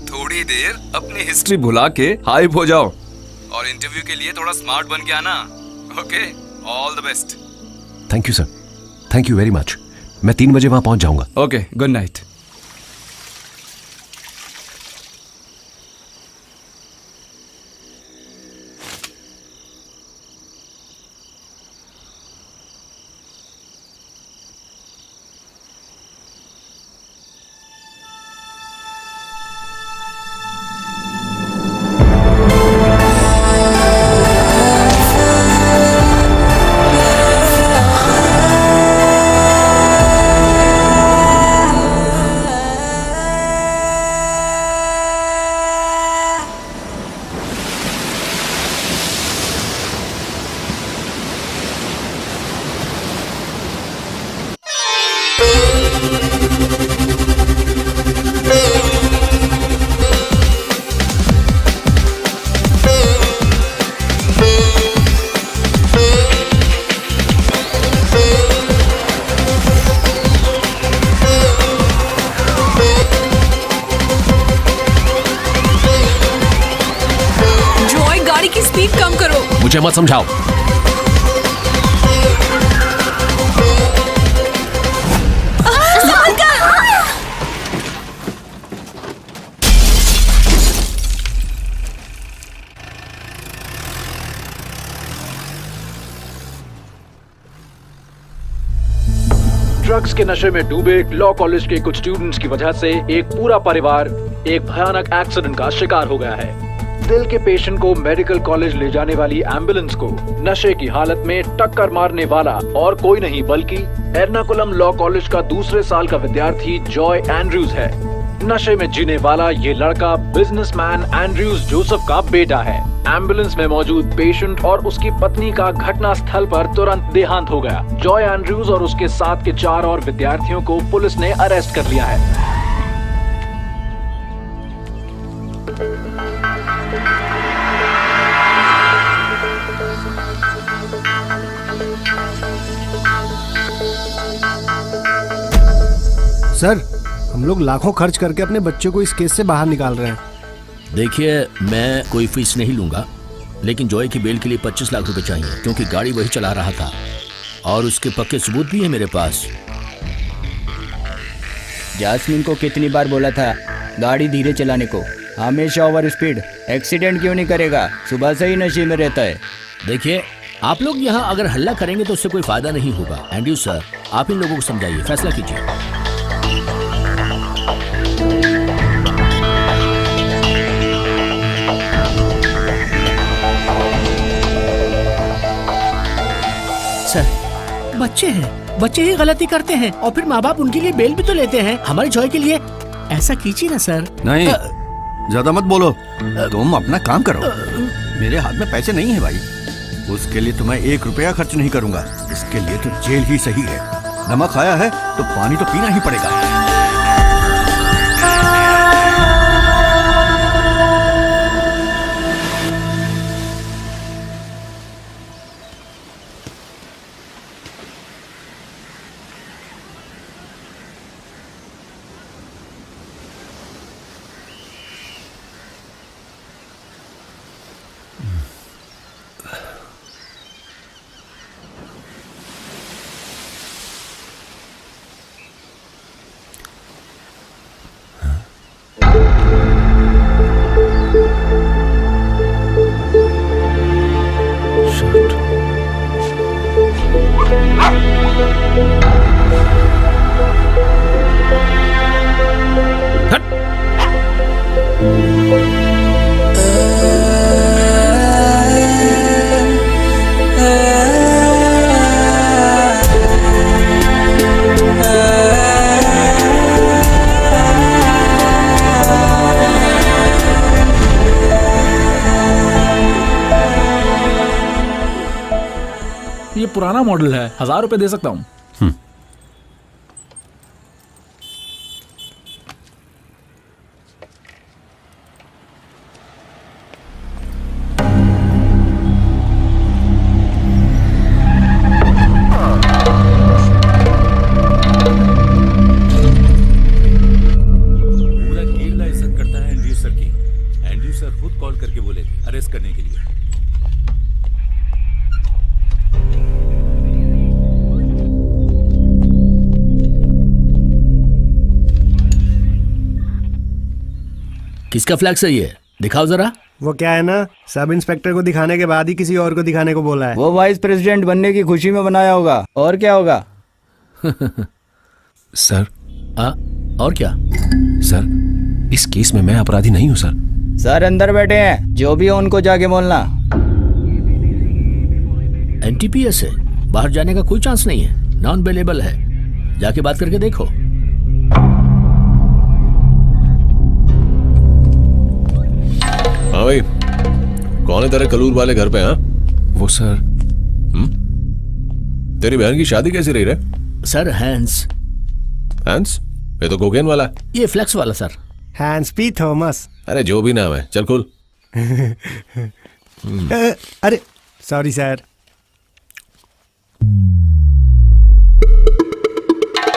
थोड़ी देर अपनी हिस्ट्री भुला के हाइप हो जाओ और इंटरव्यू के लिए थोड़ा स्मार्ट बन के आना। Okay, all the best. Thank you sir, thank you very much. मैं 3 बजे वहां पहुंच जाऊंगा। Okay, good night. मुझे मत समझाओ। ड्रग्स के नशे में डूबे लॉ कॉलेज के कुछ स्टूडेंट्स की वजह से एक पूरा परिवार एक भयानक एक्सीडेंट का शिकार हो गया है। दिल के पेशेंट को मेडिकल कॉलेज ले जाने वाली एम्बुलेंस को नशे की हालत में टक्कर मारने वाला और कोई नहीं बल्कि एर्नाकुलम लॉ कॉलेज का दूसरे साल का विद्यार्थी जॉय एंड्रयूज है। नशे में जीने वाला ये लड़का बिजनेसमैन एंड्रयूज जोसेफ का बेटा है। एम्बुलेंस में मौजूद पेशेंट और उसकी पत्नी का घटना स्थल पर तुरंत देहांत हो गया। जॉय एंड्रयूज और उसके साथ के 4 और विद्यार्थियों को पुलिस ने अरेस्ट कर लिया है। सर, हम लोग लाखों खर्च करके अपने बच्चे को इस केस से बाहर निकाल रहे हैं। देखिए, मैं कोई फीस नहीं लूंगा, लेकिन जॉय की बेल के लिए 25 लाख रुपए चाहिए, क्योंकि गाड़ी वही चला रहा था और उसके पक्के सबूत भी है मेरे पास। जास्मिन को कितनी बार बोला था गाड़ी धीरे चलाने को? हमेशा ओवर स्पीड। एक्सीडेंट क्यों नहीं करेगा? सुबह से ही नशे में रहता है। देखिए, आप लोग यहाँ अगर हल्ला करेंगे तो उससे कोई फायदा नहीं होगा। एंड्रयू सर, आप इन लोगों को समझाइए, फैसला कीजिए। सर, बच्चे ही गलती करते हैं और फिर माँ बाप उनके लिए बेल भी तो लेते हैं। हमारे जॉय के लिए ऐसा कीजिए ना सर। नहीं, ज्यादा मत बोलो, तुम अपना काम करो। मेरे हाथ में पैसे नहीं है भाई, उसके लिए तो मैं 1 रुपया खर्च नहीं करूंगा। इसके लिए तो जेल ही सही है। नमक खाया है तो पानी तो पीना ही पड़ेगा। ये पुराना मॉडल है, 1000 रुपए दे सकता हूँ। पूरा केरला इज्जत करता है एंड्रयू सर की। एंड्रयू सर खुद कॉल करके बोले अरेस्ट करने के लिए। किसका फ्लैग है ये? दिखाओ जरा। वो क्या है ना, सब इंस्पेक्टर को दिखाने के बाद ही किसी और को दिखाने को बोला है। वो वाइस प्रेसिडेंट बनने की खुशी में बनाया होगा, और क्या होगा? सर। और क्या? सर, इस केस में मैं अपराधी नहीं हूँ सर। सर अंदर बैठे हैं, जो भी हो उनको जाके बोलना। एनटीपीएस है, बाहर जाने का कोई चांस नहीं है, नॉन अवेलेबल है। जाके बात करके देखो। हाँ भाई, कौन है तेरे कलूर वाले घर पे? हाँ वो सर। तेरी बहन की शादी कैसी रही रे? सर हैंस। हैंस? ये तो कोकेन वाला है। ये फ्लेक्स वाला सर। Hence P Thomas. अरे जो भी नाम है, चल खुल। अरे सॉरी सर।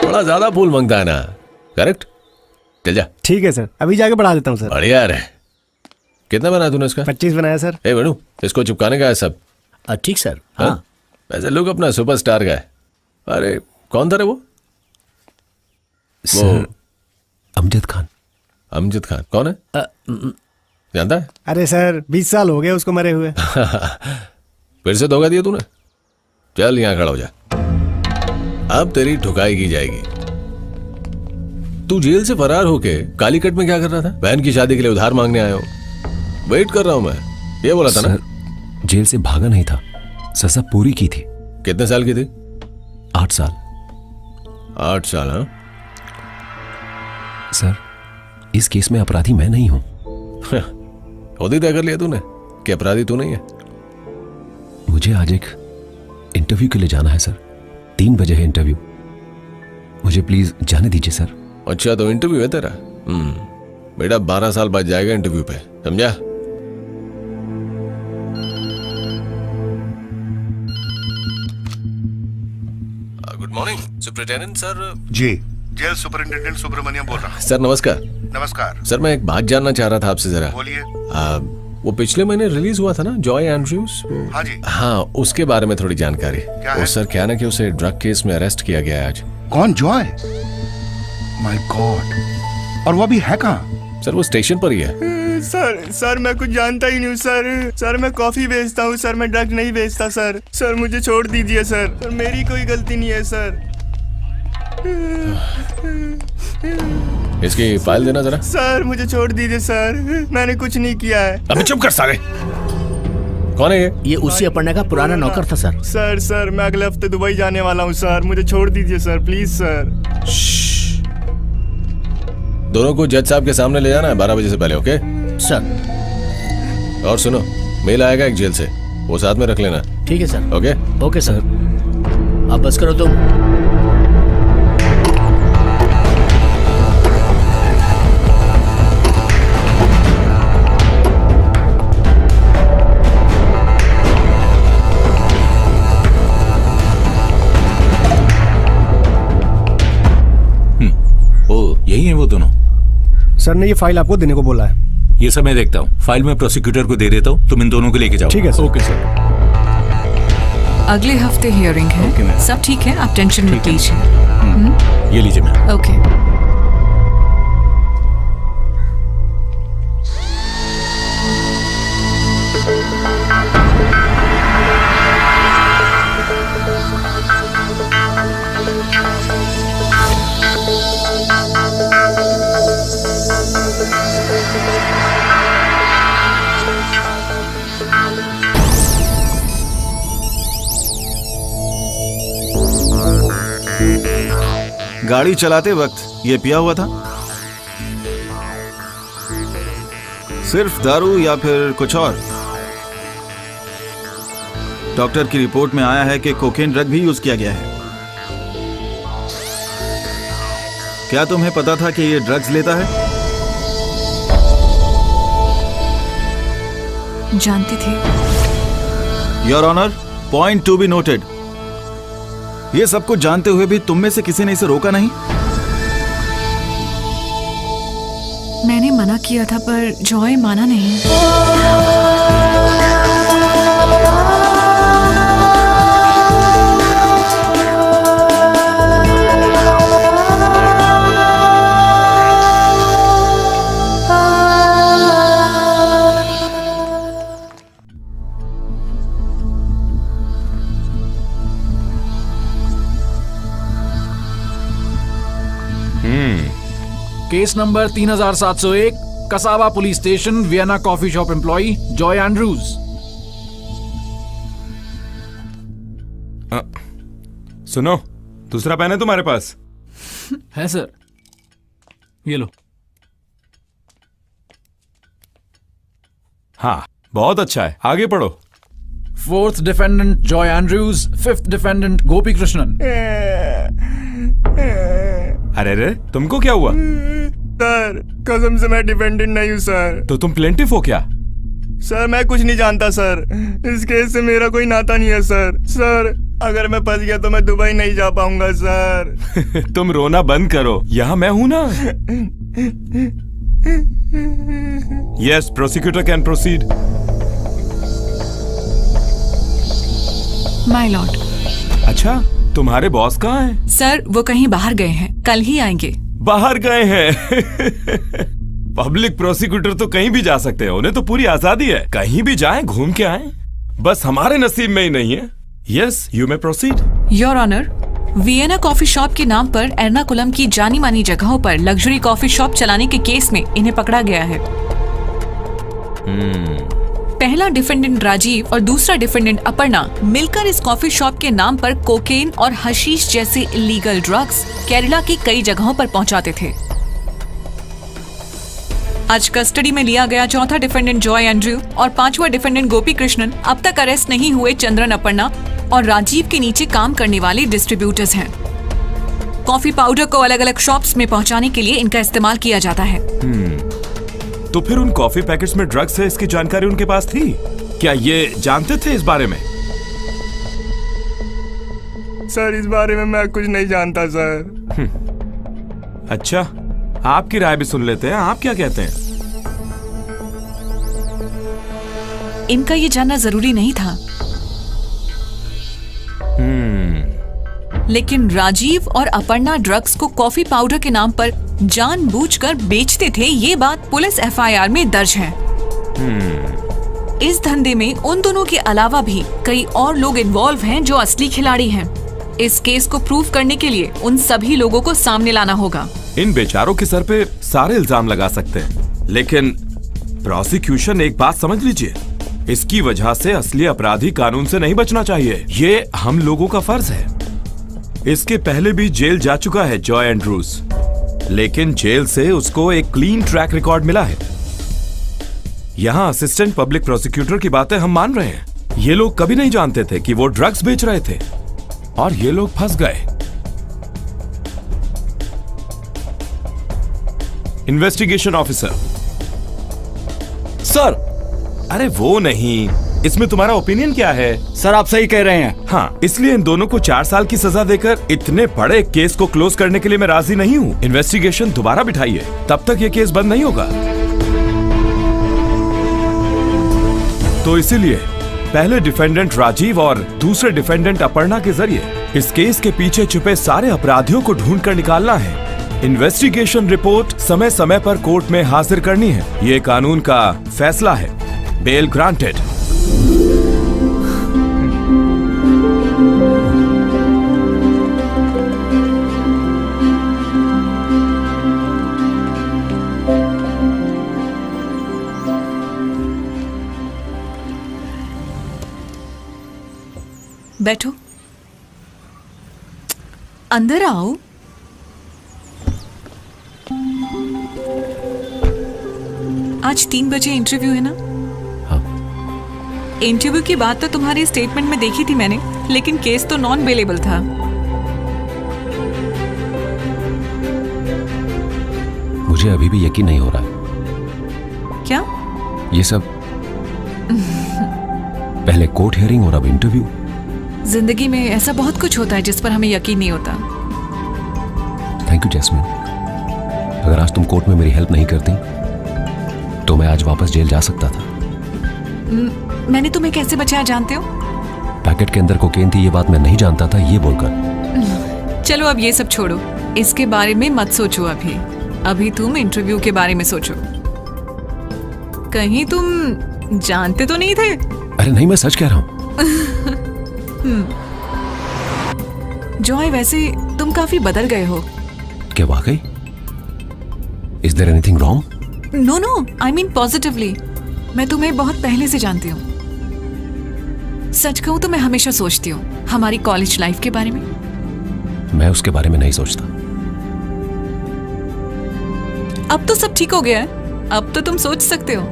बड़ा ज्यादा फूल मांगता है ना, करेक्ट? चल जा। ठीक है सर, अभी जाके बढ़ा देता हूँ सर। बढ़िया है। कितना बनाया तूने इसका? 25 बनाया सर। ए वेणु, इसको चिपकाने का है सब। ठीक सर। हाँ। वैसे लोग अपना सुपरस्टार का है। अरे कौन था रे वो? सर, अमजद खान। अमजद खान कौन है? जानता है? अरे सर, 20 साल हो गए उसको मरे हुए। फिर से धोखा दिया तूने। चल यहाँ खड़ा हो जा, अब तेरी ठुकाई की जाएगी। तू जेल से फरार होके कालीकट में क्या कर रहा था? बहन की शादी के लिए उधार मांगने आया हूँ, वेट कर रहा हूँ मैं, ये बोला था ना? जेल से भागा नहीं था, सजा पूरी की थी। कितने साल की थी? 8 साल। 8 साल? हाँ सर, इस केस में अपराधी मैं नहीं हूं। खुद ही तय कर लिया तूने? कि अपराधी तू नहीं है? मुझे आज एक इंटरव्यू के लिए जाना है सर। 3 बजे है इंटरव्यू। मुझे प्लीज जाने दीजिए सर। अच्छा, तो इंटरव्यू है तेरा? बेटा 12 साल बाद जाएगा इंटरव्यू पे, समझा? Good morning superintendent sir. जी, जेल सुपरिंटेंडेंट सुब्रमण्यम बोल रहा हूँ। सर नमस्कार। नमस्कार सर, मैं एक बात जानना चाह रहा था आपसे जरा। बोलिए। वो पिछले महीने रिलीज हुआ था ना, जॉय एंड्रयूज? हाँ जी। हाँ, उसके बारे में थोड़ी जानकारी। क्या है? वो सर क्या ना कि उसे ड्रग केस में अरेस्ट किया गया है आज। कौन? जॉय? My God. और वो अभी है कहाँ? सर वो स्टेशन पर ही है। सर मैं कुछ जानता ही नहीं हूँ सर मैं कॉफी बेचता हूँ सर, मैं ड्रग नहीं बेचता सर मुझे छोड़ दीजिए सर मेरी कोई गलती नहीं है सर। इसकी फाइल देना जरा। सर मुझे छोड़ दीजिए सर, मैंने कुछ नहीं किया है। अबे चुप कर साले। कौन है ये? ये उसी अपर्णा का पुराना नौकर था सर। सर मैं अगले हफ्ते दुबई जाने वाला हूँ सर, मुझे छोड़ दीजिए सर, प्लीज सर। दोनों को जज साहब के सामने ले जाना है 12 बजे से पहले, ओके सर? और सुनो, मेल आएगा एक जेल से, वो साथ में रख लेना। ठीक है सर। Okay sir. अब बस करो तुम। यही है वो दोनों? सर ने ये फाइल आपको देने को बोला है। ये सब मैं देखता हूँ, फाइल में प्रोसिक्यूटर को दे देता हूँ, तुम इन दोनों को लेके जाओ। ठीक है सर। Okay sir. अगले हफ्ते हियरिंग है। सब ठीक है, आप टेंशन मत लीजिए। ये लीजिए मैम। ओके। गाड़ी चलाते वक्त ये पिया हुआ था? सिर्फ दारू या फिर कुछ और? डॉक्टर की रिपोर्ट में आया है कि कोकेन ड्रग भी यूज किया गया है। क्या तुम्हें पता था कि ये ड्रग्स लेता है? जानती थी। Your honour, point to be noted. ये सब कुछ जानते हुए भी तुम में से किसी ने इसे रोका नहीं? मैंने मना किया था पर जॉय माना नहीं। Case number 3701, Kasaba police station, Vienna coffee shop employee Joy Andrews. सुनो, दूसरा पेन है तुम्हारे पास? है सर, ये लो। हाँ, बहुत अच्छा है, आगे पढ़ो। 4th defendant Joy Andrews, 5th defendant Gopi Krishnan. अरे रे, तुमको क्या हुआ? सर कसम से मैं डिपेंडेंट नहीं हूँ सर। तो तुम प्लेंटिफ हो क्या? सर मैं कुछ नहीं जानता सर, इस केस से मेरा कोई नाता नहीं है सर। सर अगर मैं फंस गया तो मैं दुबई नहीं जा पाऊंगा सर। तुम रोना बंद करो, यहाँ मैं हूं ना। Yes, prosecutor can proceed. My Lord. अच्छा, तुम्हारे बॉस कहाँ हैं? सर वो कहीं बाहर गए हैं, कल ही आएंगे। बाहर गए हैं? पब्लिक प्रोसिक्यूटर तो कहीं भी जा सकते हैं, उन्हें तो पूरी आजादी है, कहीं भी जाएं, घूम के आएं। बस हमारे नसीब में ही नहीं है। Yes, you may proceed. Your honour, Vienna coffee shop के नाम पर एर्नाकुलम की जानी मानी जगहों पर लग्जरी कॉफी शॉप चलाने के केस में इन्हें पकड़ा गया है। पहला डिफेंडेंट राजीव और दूसरा डिफेंडेंट अपर्णा मिलकर इस कॉफी शॉप के नाम पर कोकेन और हशीश जैसे इलीगल ड्रग्स केरला की कई जगहों पर पहुंचाते थे। आज कस्टडी में लिया गया चौथा डिफेंडेंट जॉय एंड्रयू और पांचवा डिफेंडेंट गोपी कृष्णन अब तक अरेस्ट नहीं हुए चंद्रन अपर्णा और राजीव के नीचे काम करने वाले डिस्ट्रीब्यूटर्स हैं। कॉफी पाउडर को अलग अलग शॉप्स में पहुंचाने के लिए इनका इस्तेमाल किया जाता है। तो फिर उन कॉफी पैकेट्स में ड्रग्स है इसकी जानकारी उनके पास थी? क्या ये जानते थे इस बारे में? सर इस बारे में मैं कुछ नहीं जानता सर। अच्छा, आपकी राय भी सुन लेते हैं। आप क्या कहते हैं? इनका ये जानना जरूरी नहीं था, लेकिन राजीव और अपर्णा ड्रग्स को कॉफी पाउडर के नाम पर जानबूझकर बेचते थे, ये बात पुलिस एफआईआर में दर्ज है। इस धंधे में उन दोनों के अलावा भी कई और लोग इन्वॉल्व हैं जो असली खिलाड़ी हैं। इस केस को प्रूव करने के लिए उन सभी लोगों को सामने लाना होगा। इन बेचारों के सर पे सारे इल्जाम लगा सकते हैं, लेकिन प्रोसिक्यूशन एक बात समझ लीजिए, इसकी वजह से असली अपराधी कानून से नहीं बचना चाहिए। ये हम लोगों का फर्ज है। इसके पहले भी जेल जा चुका है जॉय एंड्रूज, लेकिन जेल से उसको एक क्लीन ट्रैक रिकॉर्ड मिला है। यहाँ असिस्टेंट पब्लिक प्रोसिक्यूटर की बातें हम मान रहे हैं। ये लोग कभी नहीं जानते थे कि वो ड्रग्स बेच रहे थे और ये लोग फंस गए। Investigation officer sir. अरे वो नहीं, इसमें तुम्हारा ओपिनियन क्या है? सर आप सही कह रहे हैं। हाँ, इसलिए इन दोनों को 4 साल की सजा देकर इतने बड़े केस को क्लोज करने के लिए मैं राजी नहीं हूँ। इन्वेस्टिगेशन दोबारा बिठाइए, तब तक ये केस बंद नहीं होगा। तो इसीलिए पहले डिफेंडेंट राजीव और दूसरे डिफेंडेंट अपर्णा के जरिए इस केस के पीछे छुपे सारे अपराधियों को ढूंढ कर निकालना है। इन्वेस्टिगेशन रिपोर्ट समय समय पर कोर्ट में हाजिर करनी है। ये कानून का फैसला है। Bell granted. बैठो, अंदर आओ। आज 3 बजे इंटरव्यू है ना? हाँ। इंटरव्यू की बात तो तुम्हारे स्टेटमेंट में देखी थी मैंने, लेकिन केस तो नॉन बेलेबल था। मुझे अभी भी यकीन नहीं हो रहा है। क्या? ये सब पहले कोर्ट हियरिंग और अब इंटरव्यू। जिंदगी में ऐसा बहुत कुछ होता है जिस पर हमें यकीन नहीं होता। Thank you Jasmine. अगर आज तुम कोर्ट में मेरी हेल्प नहीं करती तो मैं आज वापस जेल जा सकता था। मैंने तुम्हें कैसे बचाया जानते हो? पैकेट के अंदर कोकेन थी, ये बात मैं नहीं जानता था, ये बोलकर। चलो अब ये सब छोड़ो, इसके बारे में मत सोचो। अभी तुम इंटरव्यू के बारे में सोचो। कहीं तुम जानते तो नहीं थे? अरे नहीं, मैं सच कह रहा हूँ। जॉय, वैसे तुम काफी बदल गए हो। क्या वाकई? Is there anything wrong? No no, I mean positively. मैं तुम्हें बहुत पहले से जानती हूँ। सच कहूँ तो मैं हमेशा सोचती हूँ हमारी कॉलेज लाइफ के बारे में। मैं उसके बारे में नहीं सोचता। अब तो सब ठीक हो गया है, अब तो तुम सोच सकते हो।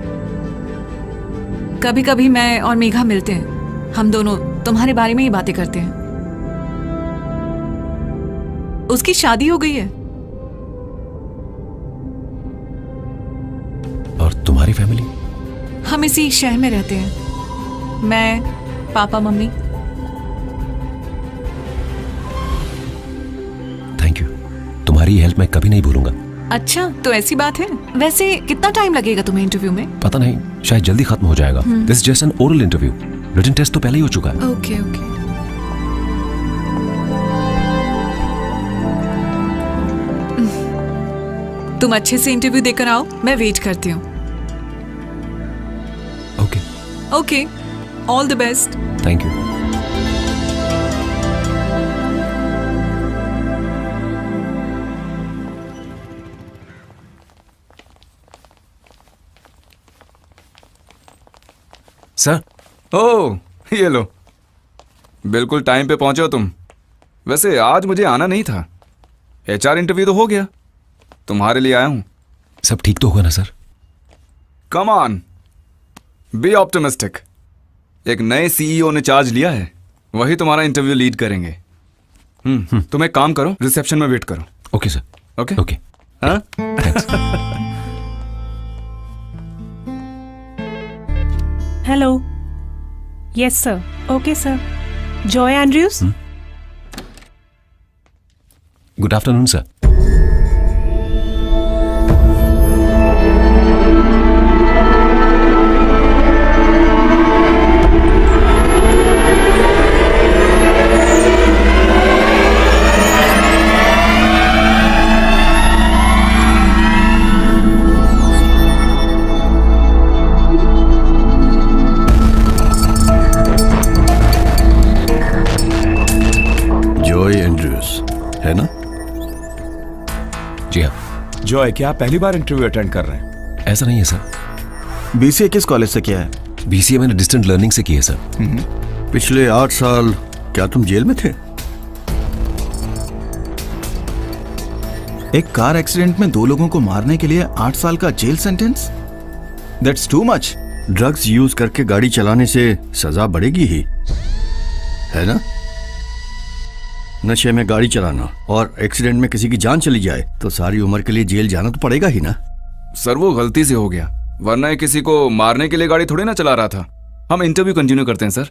कभी कभी मैं और मेघा मिलते हैं, हम दोनों तुम्हारे बारे में ही बातें करते हैं। उसकी शादी हो गई है। और तुम्हारी फैमिली? हम इसी शहर में रहते हैं, मैं, पापा, मम्मी। थैंक यू, तुम्हारी हेल्प मैं कभी नहीं भूलूंगा। अच्छा, तो ऐसी बात है। वैसे कितना टाइम लगेगा तुम्हें इंटरव्यू में? पता नहीं, शायद जल्दी खत्म हो जाएगा। This is just an oral interview. Written test तो पहले ही हो चुका है। Okay okay. तुम अच्छे से इंटरव्यू देकर आओ, मैं वेट करती हूँ। Okay okay, all the best. Thank you. Sir. Oh, ये लो। बिल्कुल टाइम पे पहुंचे हो तुम। वैसे आज मुझे आना नहीं था। HR इंटरव्यू तो हो गया, तुम्हारे लिए आया हूं। सब ठीक तो होगा ना sir? Come on, be optimistic. एक नए सीईओ ने चार्ज लिया है, वही तुम्हारा इंटरव्यू लीड करेंगे। तुम एक काम करो, रिसेप्शन में वेट करो। Okay sir. Okay okay. हाँ? Hello. Yes sir. Okay sir. Joy Andrews. Good afternoon sir. Joy Andrews है ना? जी हाँ। जॉय, क्या आप पहली बार इंटरव्यू अटेंड कर रहे हैं? ऐसा नहीं है सर। बीसीए किस कॉलेज से किया है? बीसीए मैंने डिस्टेंट लर्निंग से की है सर। पिछले 8 साल क्या तुम जेल में थे? एक कार एक्सीडेंट में 2 लोगों को मारने के लिए 8 साल का jail sentence? That's too much. Drugs use करके गाड़ी चलाने से सजा बढ़ेगी ही, है ना? नशे में गाड़ी चलाना और एक्सीडेंट में किसी की जान चली जाए तो सारी उम्र के लिए जेल जाना तो पड़ेगा ही ना। सर वो गलती से हो गया, वरना ये किसी को मारने के लिए गाड़ी थोड़ी ना चला रहा था। हम इंटरव्यू कंटिन्यू करते हैं सर।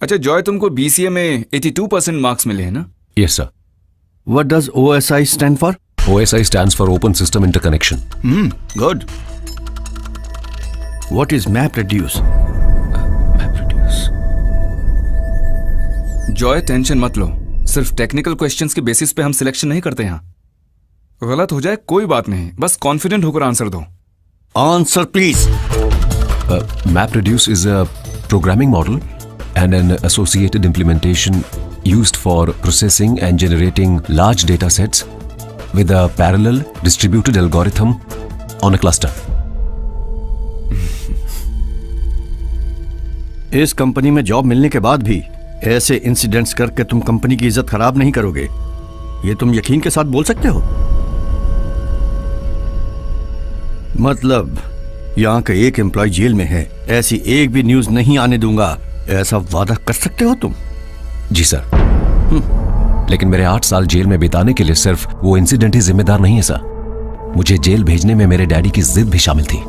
अच्छा जॉय, तुमको बीसीए में 82% मार्क्स मिले हैं ना? Yes sir. What does OSI stand for? OSI stands for Open System Interconnection. Good. What is MapReduce? Joy tension मत लो, सिर्फ टेक्निकल क्वेश्चंस के बेसिस पे हम सिलेक्शन नहीं करते यहाँ। गलत हो जाए कोई बात नहीं, बस कॉन्फिडेंट होकर आंसर दो। Answer please. MapReduce is a programming model and an associated implementation used for processing and generating large data sets with a parallel distributed algorithm on a cluster. इस कंपनी में जॉब मिलने के बाद भी ऐसे incidents करके तुम कंपनी की इज्जत खराब नहीं करोगे, ये तुम यकीन के साथ बोल सकते हो? मतलब यहाँ का एक एम्प्लॉय जेल में है, ऐसी एक भी न्यूज नहीं आने दूंगा, ऐसा वादा कर सकते हो तुम? जी सर। लेकिन मेरे 8 साल जेल में बिताने के लिए सिर्फ वो इंसिडेंट ही जिम्मेदार नहीं है सर। मुझे जेल भेजने में मेरे डैडी की जिद भी शामिल थी।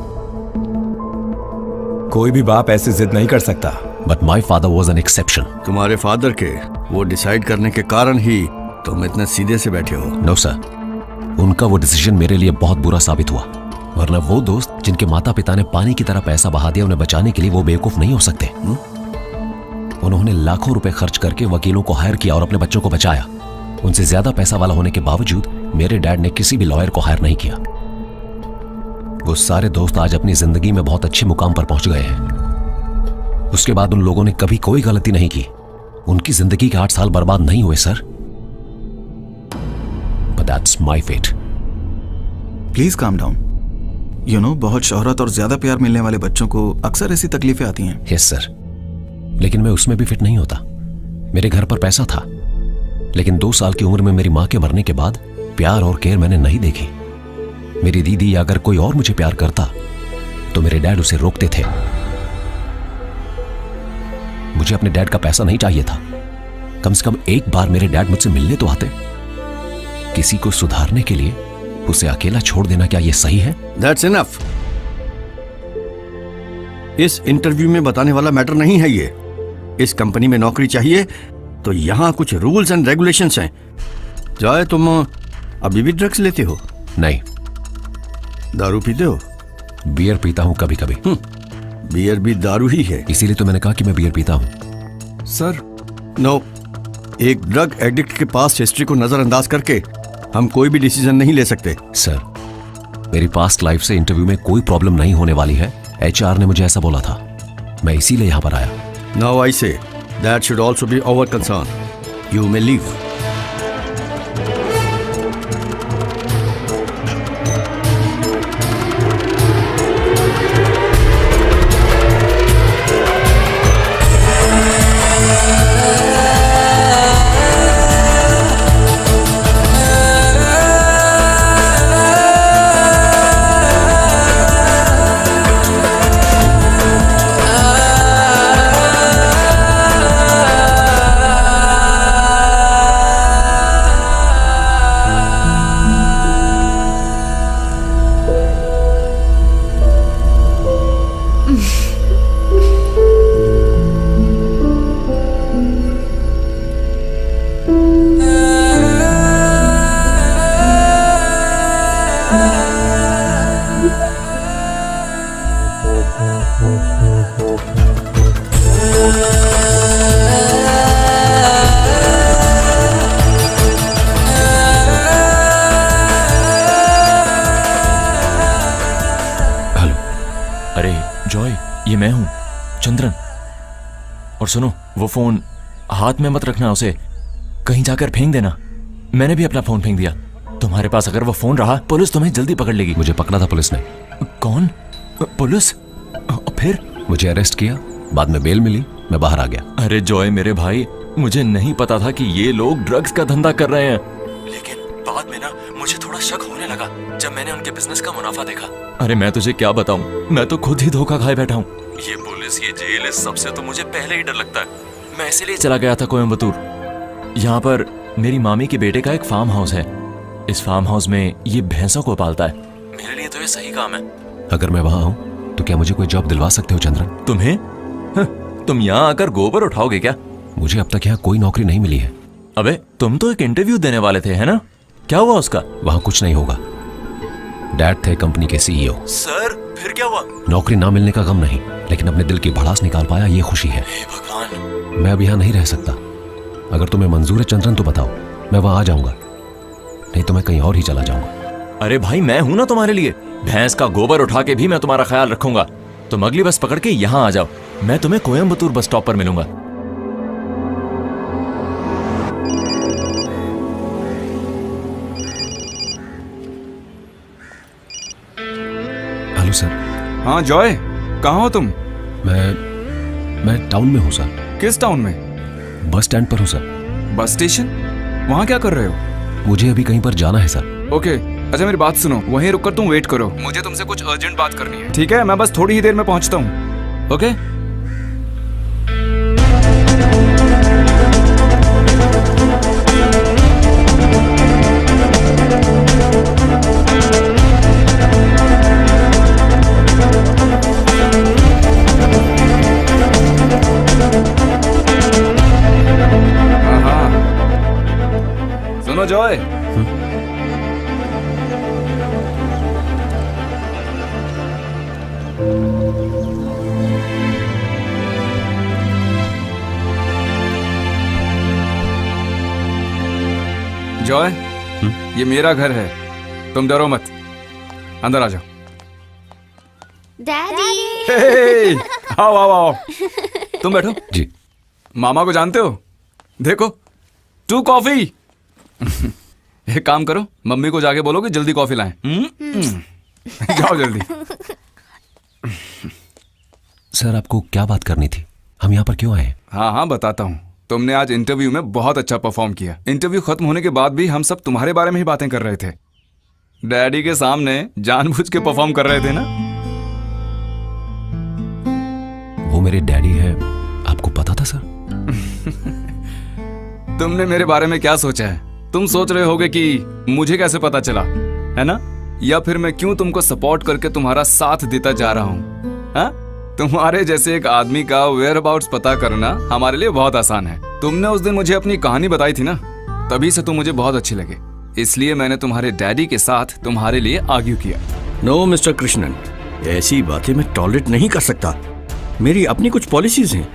कोई भी बाप ऐसी जिद नहीं कर सकता। But my father was an exception. तुम्हारे फादर के वो डिसाइड करने के कारण ही तुम इतने सीधे से बैठे हो। नो सर, उनका वो डिसीजन मेरे लिए बहुत बुरा साबित हुआ, वरना वो दोस्त जिनके माता पिता ने पानी की तरह पैसा बहा दिया, उन्हें बचाने के लिए वो बेवकूफ नहीं हो सकते। उन्होंने लाखों रुपए खर्च करके वकीलों को हायर किया और अपने बच्चों को बचाया। उनसे ज्यादा पैसा वाला होने के बावजूद मेरे डैड ने किसी भी लॉयर को हायर नहीं किया। वो सारे दोस्त आज अपनी जिंदगी में बहुत अच्छे मुकाम पर पहुंच गए हैं। उसके बाद उन लोगों ने कभी कोई गलती नहीं की। उनकी जिंदगी के 8 साल बर्बाद नहीं हुए sir. But that's my fate. Please calm down. You know, बहुत शोहरत और ज्यादा प्यार मिलने वाले बच्चों को अक्सर ऐसी तकलीफें आती हैं। यस सर, लेकिन मैं उसमें भी फिट नहीं होता। मेरे घर पर पैसा था, लेकिन 2 साल की उम्र में मेरी मां के मरने के बाद प्यार और केयर मैंने नहीं देखी। मेरी दीदी या अगर कोई और मुझे प्यार करता तो मेरे डैड उसे रोकते थे। मुझे अपने डैड का पैसा नहीं चाहिए था। कम से कम एक बार मेरे डैड मुझसे मिलने तो आते। किसी को सुधारने के लिए उसे अकेला छोड़ देना, क्या यह सही है? That's enough. इस इंटरव्यू में बताने वाला मैटर नहीं है ये। इस कंपनी में नौकरी चाहिए तो यहाँ कुछ रूल्स एंड रेगुलेशंस हैं। जॉय, तुम अभी भी ड्रग्स लेते हो? नहीं। दारू पीते हो? बियर पीता हूं कभी कभी। बियर भी दारू ही है, इसीलिए तो मैंने कहा कि मैं बियर पीता हूं। सर नो, एक ड्रग एडिक्ट के पास हिस्ट्री को नजरअंदाज करके हम कोई भी डिसीजन नहीं ले सकते। सर, मेरी पास्ट लाइफ से इंटरव्यू में कोई प्रॉब्लम नहीं होने वाली है। HR ने मुझे ऐसा बोला था, मैं इसीलिए यहां पर आया। Now I say that should also be our concern. You may leave. मैं हूं, चंद्रन। और सुनो, वो फोन हाथ में मत रखना, उसे कहीं जाकर फेंक देना। मैंने भी अपना फोन फेंक दिया। तुम्हारे पास अगर वो फोन रहा, पुलिस तुम्हें जल्दी पकड़ लेगी। मुझे पकड़ा था पुलिस ने। कौन? पुलिस? फिर? मुझे अरेस्ट किया, बाद में बेल मिली, मैं बाहर आ गया। अरे जॉय मेरे भाई, मुझे नहीं पता था कि ये लोग ड्रग्स का धंधा कर रहे हैं, लेकिन बाद में ना मुझे थोड़ा शक होने लगा जब मैंने उनके बिजनेस का मुनाफा देखा। अरे मैं तुझे क्या बताऊं, मैं तो खुद ही धोखा खाए बैठा हूं। ये पुलिस, ये जेल, इस सबसे तो मुझे पहले ही डर लगता है। मैं इसीलिए चला गया था कोयम्बतूर। यहाँ पर मेरी मामी के बेटे का एक फार्म हाउस है। इस फार्म हाउस में ये भैंसों को पालता है। मेरे लिए तो ये सही काम है। अगर मैं वहां हूं तो क्या मुझे कोई जॉब दिलवा सकते हो चंद्रन? तुम्हें? तुम यहाँ आकर गोबर उठाओगे क्या? मुझे अब तक यहाँ कोई नौकरी नहीं मिली है। अबे तुम तो एक इंटरव्यू देने वाले थे, है ना? क्या हुआ उसका? वहां कुछ नहीं होगा। डैड थे कंपनी के सीईओ। सर फिर क्या हुआ? नौकरी ना मिलने का गम नहीं, लेकिन अपने दिल की भड़ास निकाल पाया, ये खुशी है। भगवान, मैं अब यहाँ नहीं रह सकता। अगर तुम्हें मंजूर है चंद्रन तो बताओ, मैं वहां आ जाऊंगा, नहीं तो मैं कहीं और ही चला जाऊंगा। अरे भाई, मैं हूं ना तुम्हारे लिए। भैंस का गोबर उठा के भी मैं तुम्हारा ख्याल रखूंगा। तुम अगली बस पकड़ के यहाँ आ जाओ, मैं तुम्हें कोयम्बतूर बस स्टॉप पर मिलूंगा। Hello sir. हाँ जॉय, कहाँ हो तुम? मैं टाउन में हूँ सर। किस टाउन में? बस स्टैंड पर हूँ सर। Bus station? वहाँ क्या कर रहे हो? मुझे अभी कहीं पर जाना है सर। ओके, अच्छा मेरी बात सुनो, वहीं रुककर तुम वेट करो, मुझे तुमसे कुछ अर्जेंट बात करनी है। ठीक है, मैं बस थोड़ी ही देर में पहुंचता हूँ। ओके? हाँ, सुनो जॉय, जॉय, ये मेरा घर है, तुम डरो मत, अंदर आ जाओ। डैडी। आओ आओ आओ, तुम बैठो। जी। मामा को जानते हो? देखो, 2 कॉफी। एक काम करो, मम्मी को जाके बोलो कि जल्दी कॉफी लाएं। जाओ जल्दी। सर आपको क्या बात करनी थी? हम यहाँ पर क्यों आए? हाँ हाँ बताता हूँ। तुमने आज इंटरव्यू में बहुत अच्छा परफॉर्म किया। इंटरव्यू खत्म होने के बाद भी हम सब तुम्हारे बारे में ही बातें कर रहे थे। डैडी के सामने जानबूझ के परफॉर्म कर रहे थे ना? वो मेरे डैडी है, आपको पता था सर? तुमने मेरे बारे में क्या सोचा है? तुम सोच रहे होगे कि मुझे कैसे पता चला, है ना? या फिर मैं क्यों तुमको सपोर्ट करके तुम्हारा साथ देता जा रहा हूँ? हाँ? तुम्हारे जैसे एक आदमी का वेयर अबाउट्स पता करना हमारे लिए बहुत आसान है। तुमने उस दिन मुझे अपनी कहानी बताई थी ना, तभी से तुम मुझे बहुत अच्छे लगे, इसलिए मैंने तुम्हारे डैडी के साथ तुम्हारे लिए आर्ग्यू किया। नो मिस्टर कृष्णन, ऐसी बातें मैं टॉलरेट नहीं कर सकता। मेरी अपनी कुछ पॉलिसीज हैं।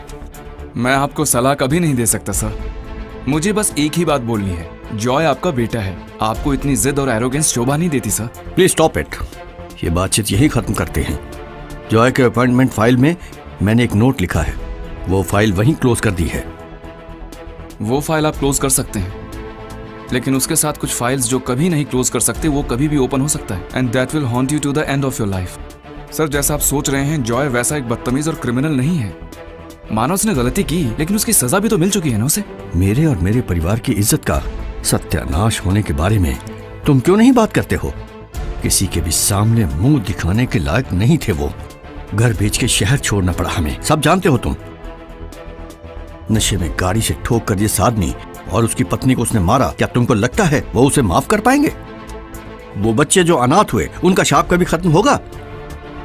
मैं आपको सलाह कभी नहीं दे सकता सर। मुझे बस एक ही बात बोलनी है, जॉय आपका बेटा है, आपको इतनी जिद और एरोगेंस शोभा नहीं देती सर। Please stop it. ये बातचीत यही खत्म करते हैं। जॉय के अपॉइंटमेंट फाइल में मैंने एक नोट लिखा है, वो फाइल वहीं क्लोज कर दी है। वो फाइल आप क्लोज कर सकते हैं, लेकिन उसके साथ कुछ फाइल्स जो कभी नहीं क्लोज कर सकते वो कभी भी ओपन हो सकता है, and that will haunt you to the end of your life. Sir जैसा आप सोच रहे हैं, जॉय वैसा एक बदतमीज और क्रिमिनल नहीं है। मानो उसने गलती की, लेकिन उसकी सजा भी तो मिल चुकी है ना उसे। मेरे और मेरे परिवार की इज्जत का सत्यानाश होने के बारे में तुम क्यों नहीं बात करते हो? किसी के भी सामने मुंह दिखाने के लायक नहीं थे वो। घर बेच के शहर छोड़ना पड़ा हमें, सब जानते हो तुम। नशे में गाड़ी से ठोक कर दिए आदमी और उसकी पत्नी को उसने मारा, क्या तुमको लगता है वो उसे माफ कर पाएंगे? वो बच्चे जो अनाथ हुए, उनका शाप कभी खत्म होगा?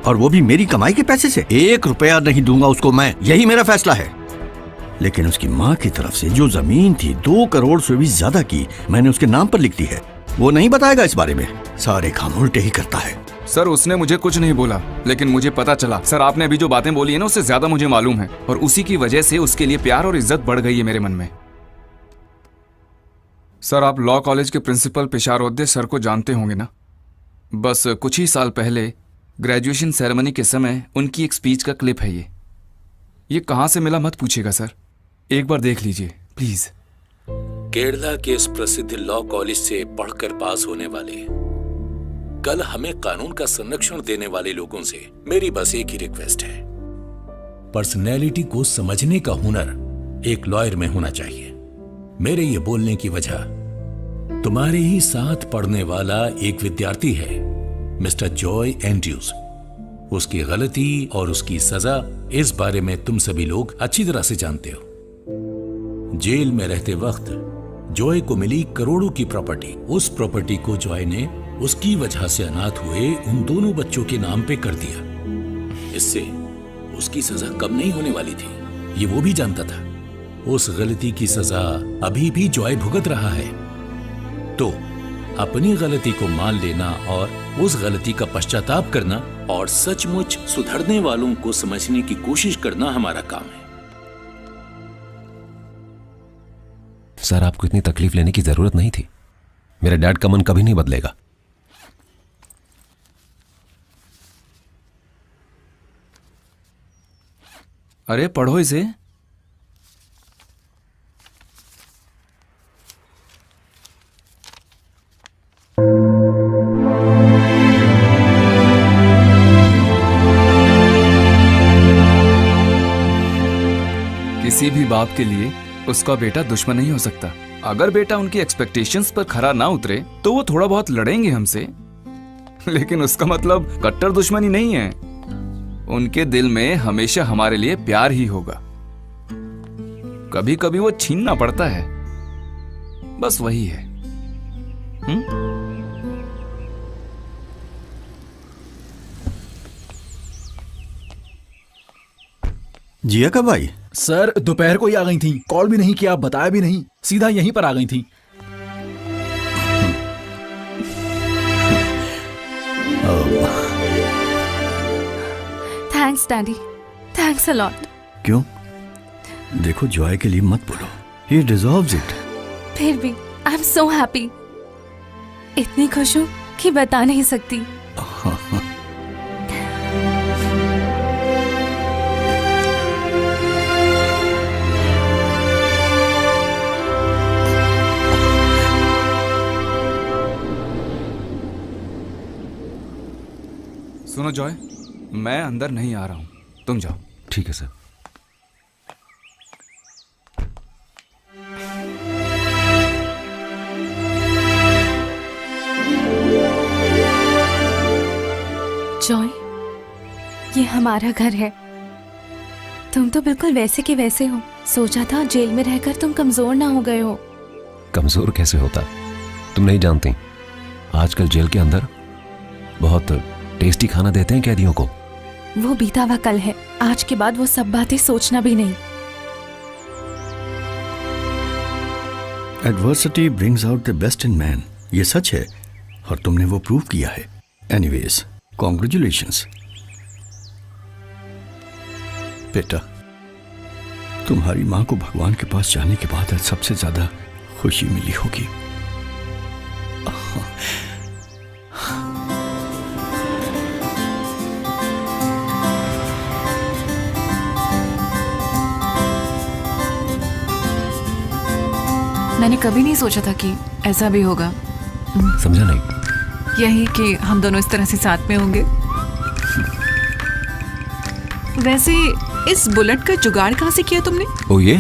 और वो भी मेरी कमाई के पैसे से? 1 रुपया नहीं दूंगा उसको मैं, यही मेरा फैसला है। लेकिन उसकी माँ की तरफ से जो जमीन थी 2 करोड़ से भी ज्यादा की, मैंने उसके नाम पर लिख दी है। वो नहीं बताएगा इस बारे में, सारे काम उल्टे ही करता है। सर उसने मुझे कुछ नहीं बोला, लेकिन मुझे पता चला। सर आपने अभी जो बातें बोली है ना, उससे ज्यादा मुझे मालूम है, और उसी की वजह से उसके लिए प्यार और इज्जत बढ़ गई है मेरे मन में। सर आप लॉ कॉलेज के प्रिंसिपल पिशारोद्दे सर को जानते होंगे ना? बस कुछ ही साल पहले ग्रेजुएशन सेरेमनी के समय उनकी एक स्पीच का क्लिप है ये। ये कहाँ से मिला मत पूछिएगा सर, एक बार देख लीजिए प्लीज। केरला के इस प्रसिद्ध लॉ कॉलेज से पढ़कर पास होने वाले, कल हमें कानून का संरक्षण देने वाले लोगों से मेरी बस एक ही रिक्वेस्ट है, पर्सनैलिटी को समझने का हुनर एक लॉयर में होना चाहिए। मेरे ये बोलने की वजह, तुम्हारे ही साथ पढ़ने वाला एक विद्यार्थी है, मिस्टर जॉय एंड्रयूज। उसकी गलती और उसकी सजा, इस बारे में तुम सभी लोग अच्छी तरह से जानते हो। जेल में रहते वक्त जॉय को मिली करोड़ों की प्रॉपर्टी, उस प्रॉपर्टी को जॉय ने उसकी वजह से अनाथ हुए उन दोनों बच्चों के नाम पे कर दिया। इससे उसकी सजा कम नहीं होने वाली थी, ये वो भी जानता था। उस गलती की सजा अभी भी जॉय भुगत रहा है। तो अपनी गलती को मान लेना और उस गलती का पश्चाताप करना और सचमुच सुधरने वालों को समझने की कोशिश करना हमारा काम है। सर, आपको इतनी तकलीफ लेने की जरूरत नहीं थी। मेरे डैड का मन कभी नहीं बदलेगा। अरे पढ़ो इसे। किसी भी बाप के लिए उसका बेटा दुश्मन नहीं हो सकता। अगर बेटा उनकी एक्सपेक्टेशंस पर खरा ना उतरे तो वो थोड़ा बहुत लड़ेंगे हमसे, लेकिन उसका मतलब कट्टर दुश्मनी नहीं है। उनके दिल में हमेशा हमारे लिए प्यार ही होगा। कभी कभी वो छीनना पड़ता है, बस वही है। जिया कब आई? सर दोपहर को ही आ गई थी, कॉल भी नहीं किया, बताया भी नहीं, सीधा यहीं पर आ गई थी। Thanks daddy, thanks a lot. क्यों? देखो, जॉय के लिए मत बोलो, ही डिजर्व्स इट। फिर भी आई एम सो हैप्पी, इतनी खुश हूँ कि बता नहीं सकती। सुनो जॉय, मैं अंदर नहीं आ रहा हूं, तुम जाओ। ठीक है सर। जॉय, ये हमारा घर है। तुम तो बिल्कुल वैसे के वैसे हो। सोचा था जेल में रहकर तुम कमजोर ना हो गए हो। कमजोर कैसे होता? तुम नहीं जानती, आजकल जेल के अंदर बहुत टेस्टी खाना देते हैं कैदियों को। वो बीता हुआ कल है, आज के बाद वो सब बातें सोचना भी नहीं। Adversity brings out the best in man, ये सच है और तुमने वो प्रूव किया है। एनीवेज, कॉन्ग्रेचुलेशंस बेटा। तुम्हारी माँ को भगवान के पास जाने के बाद आज सबसे ज्यादा खुशी मिली होगी। मैंने कभी नहीं सोचा था कि ऐसा भी होगा। समझा नहीं? यही कि हम दोनों इस तरह से साथ में होंगे। वैसे इस बुलेट का जुगाड़ कहाँ से किया तुमने? ओ ये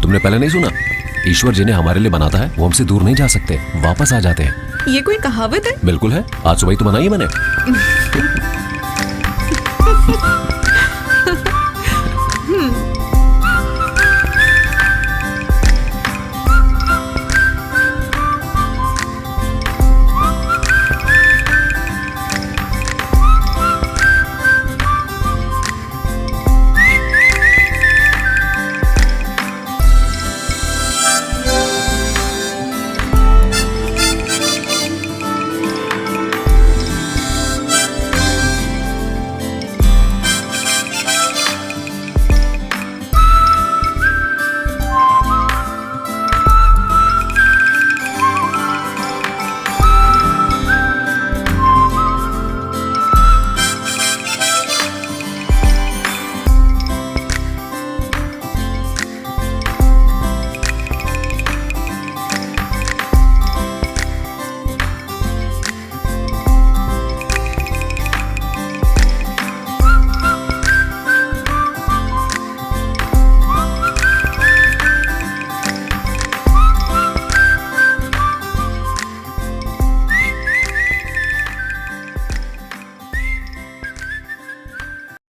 तुमने पहले नहीं सुना? ईश्वर जिन्हें हमारे लिए बनाता है वो हमसे दूर नहीं जा सकते, वापस आ जाते हैं। ये कोई कहावत है? बिल्कुल है, आज सुबह ही तो बनाई है मैंने।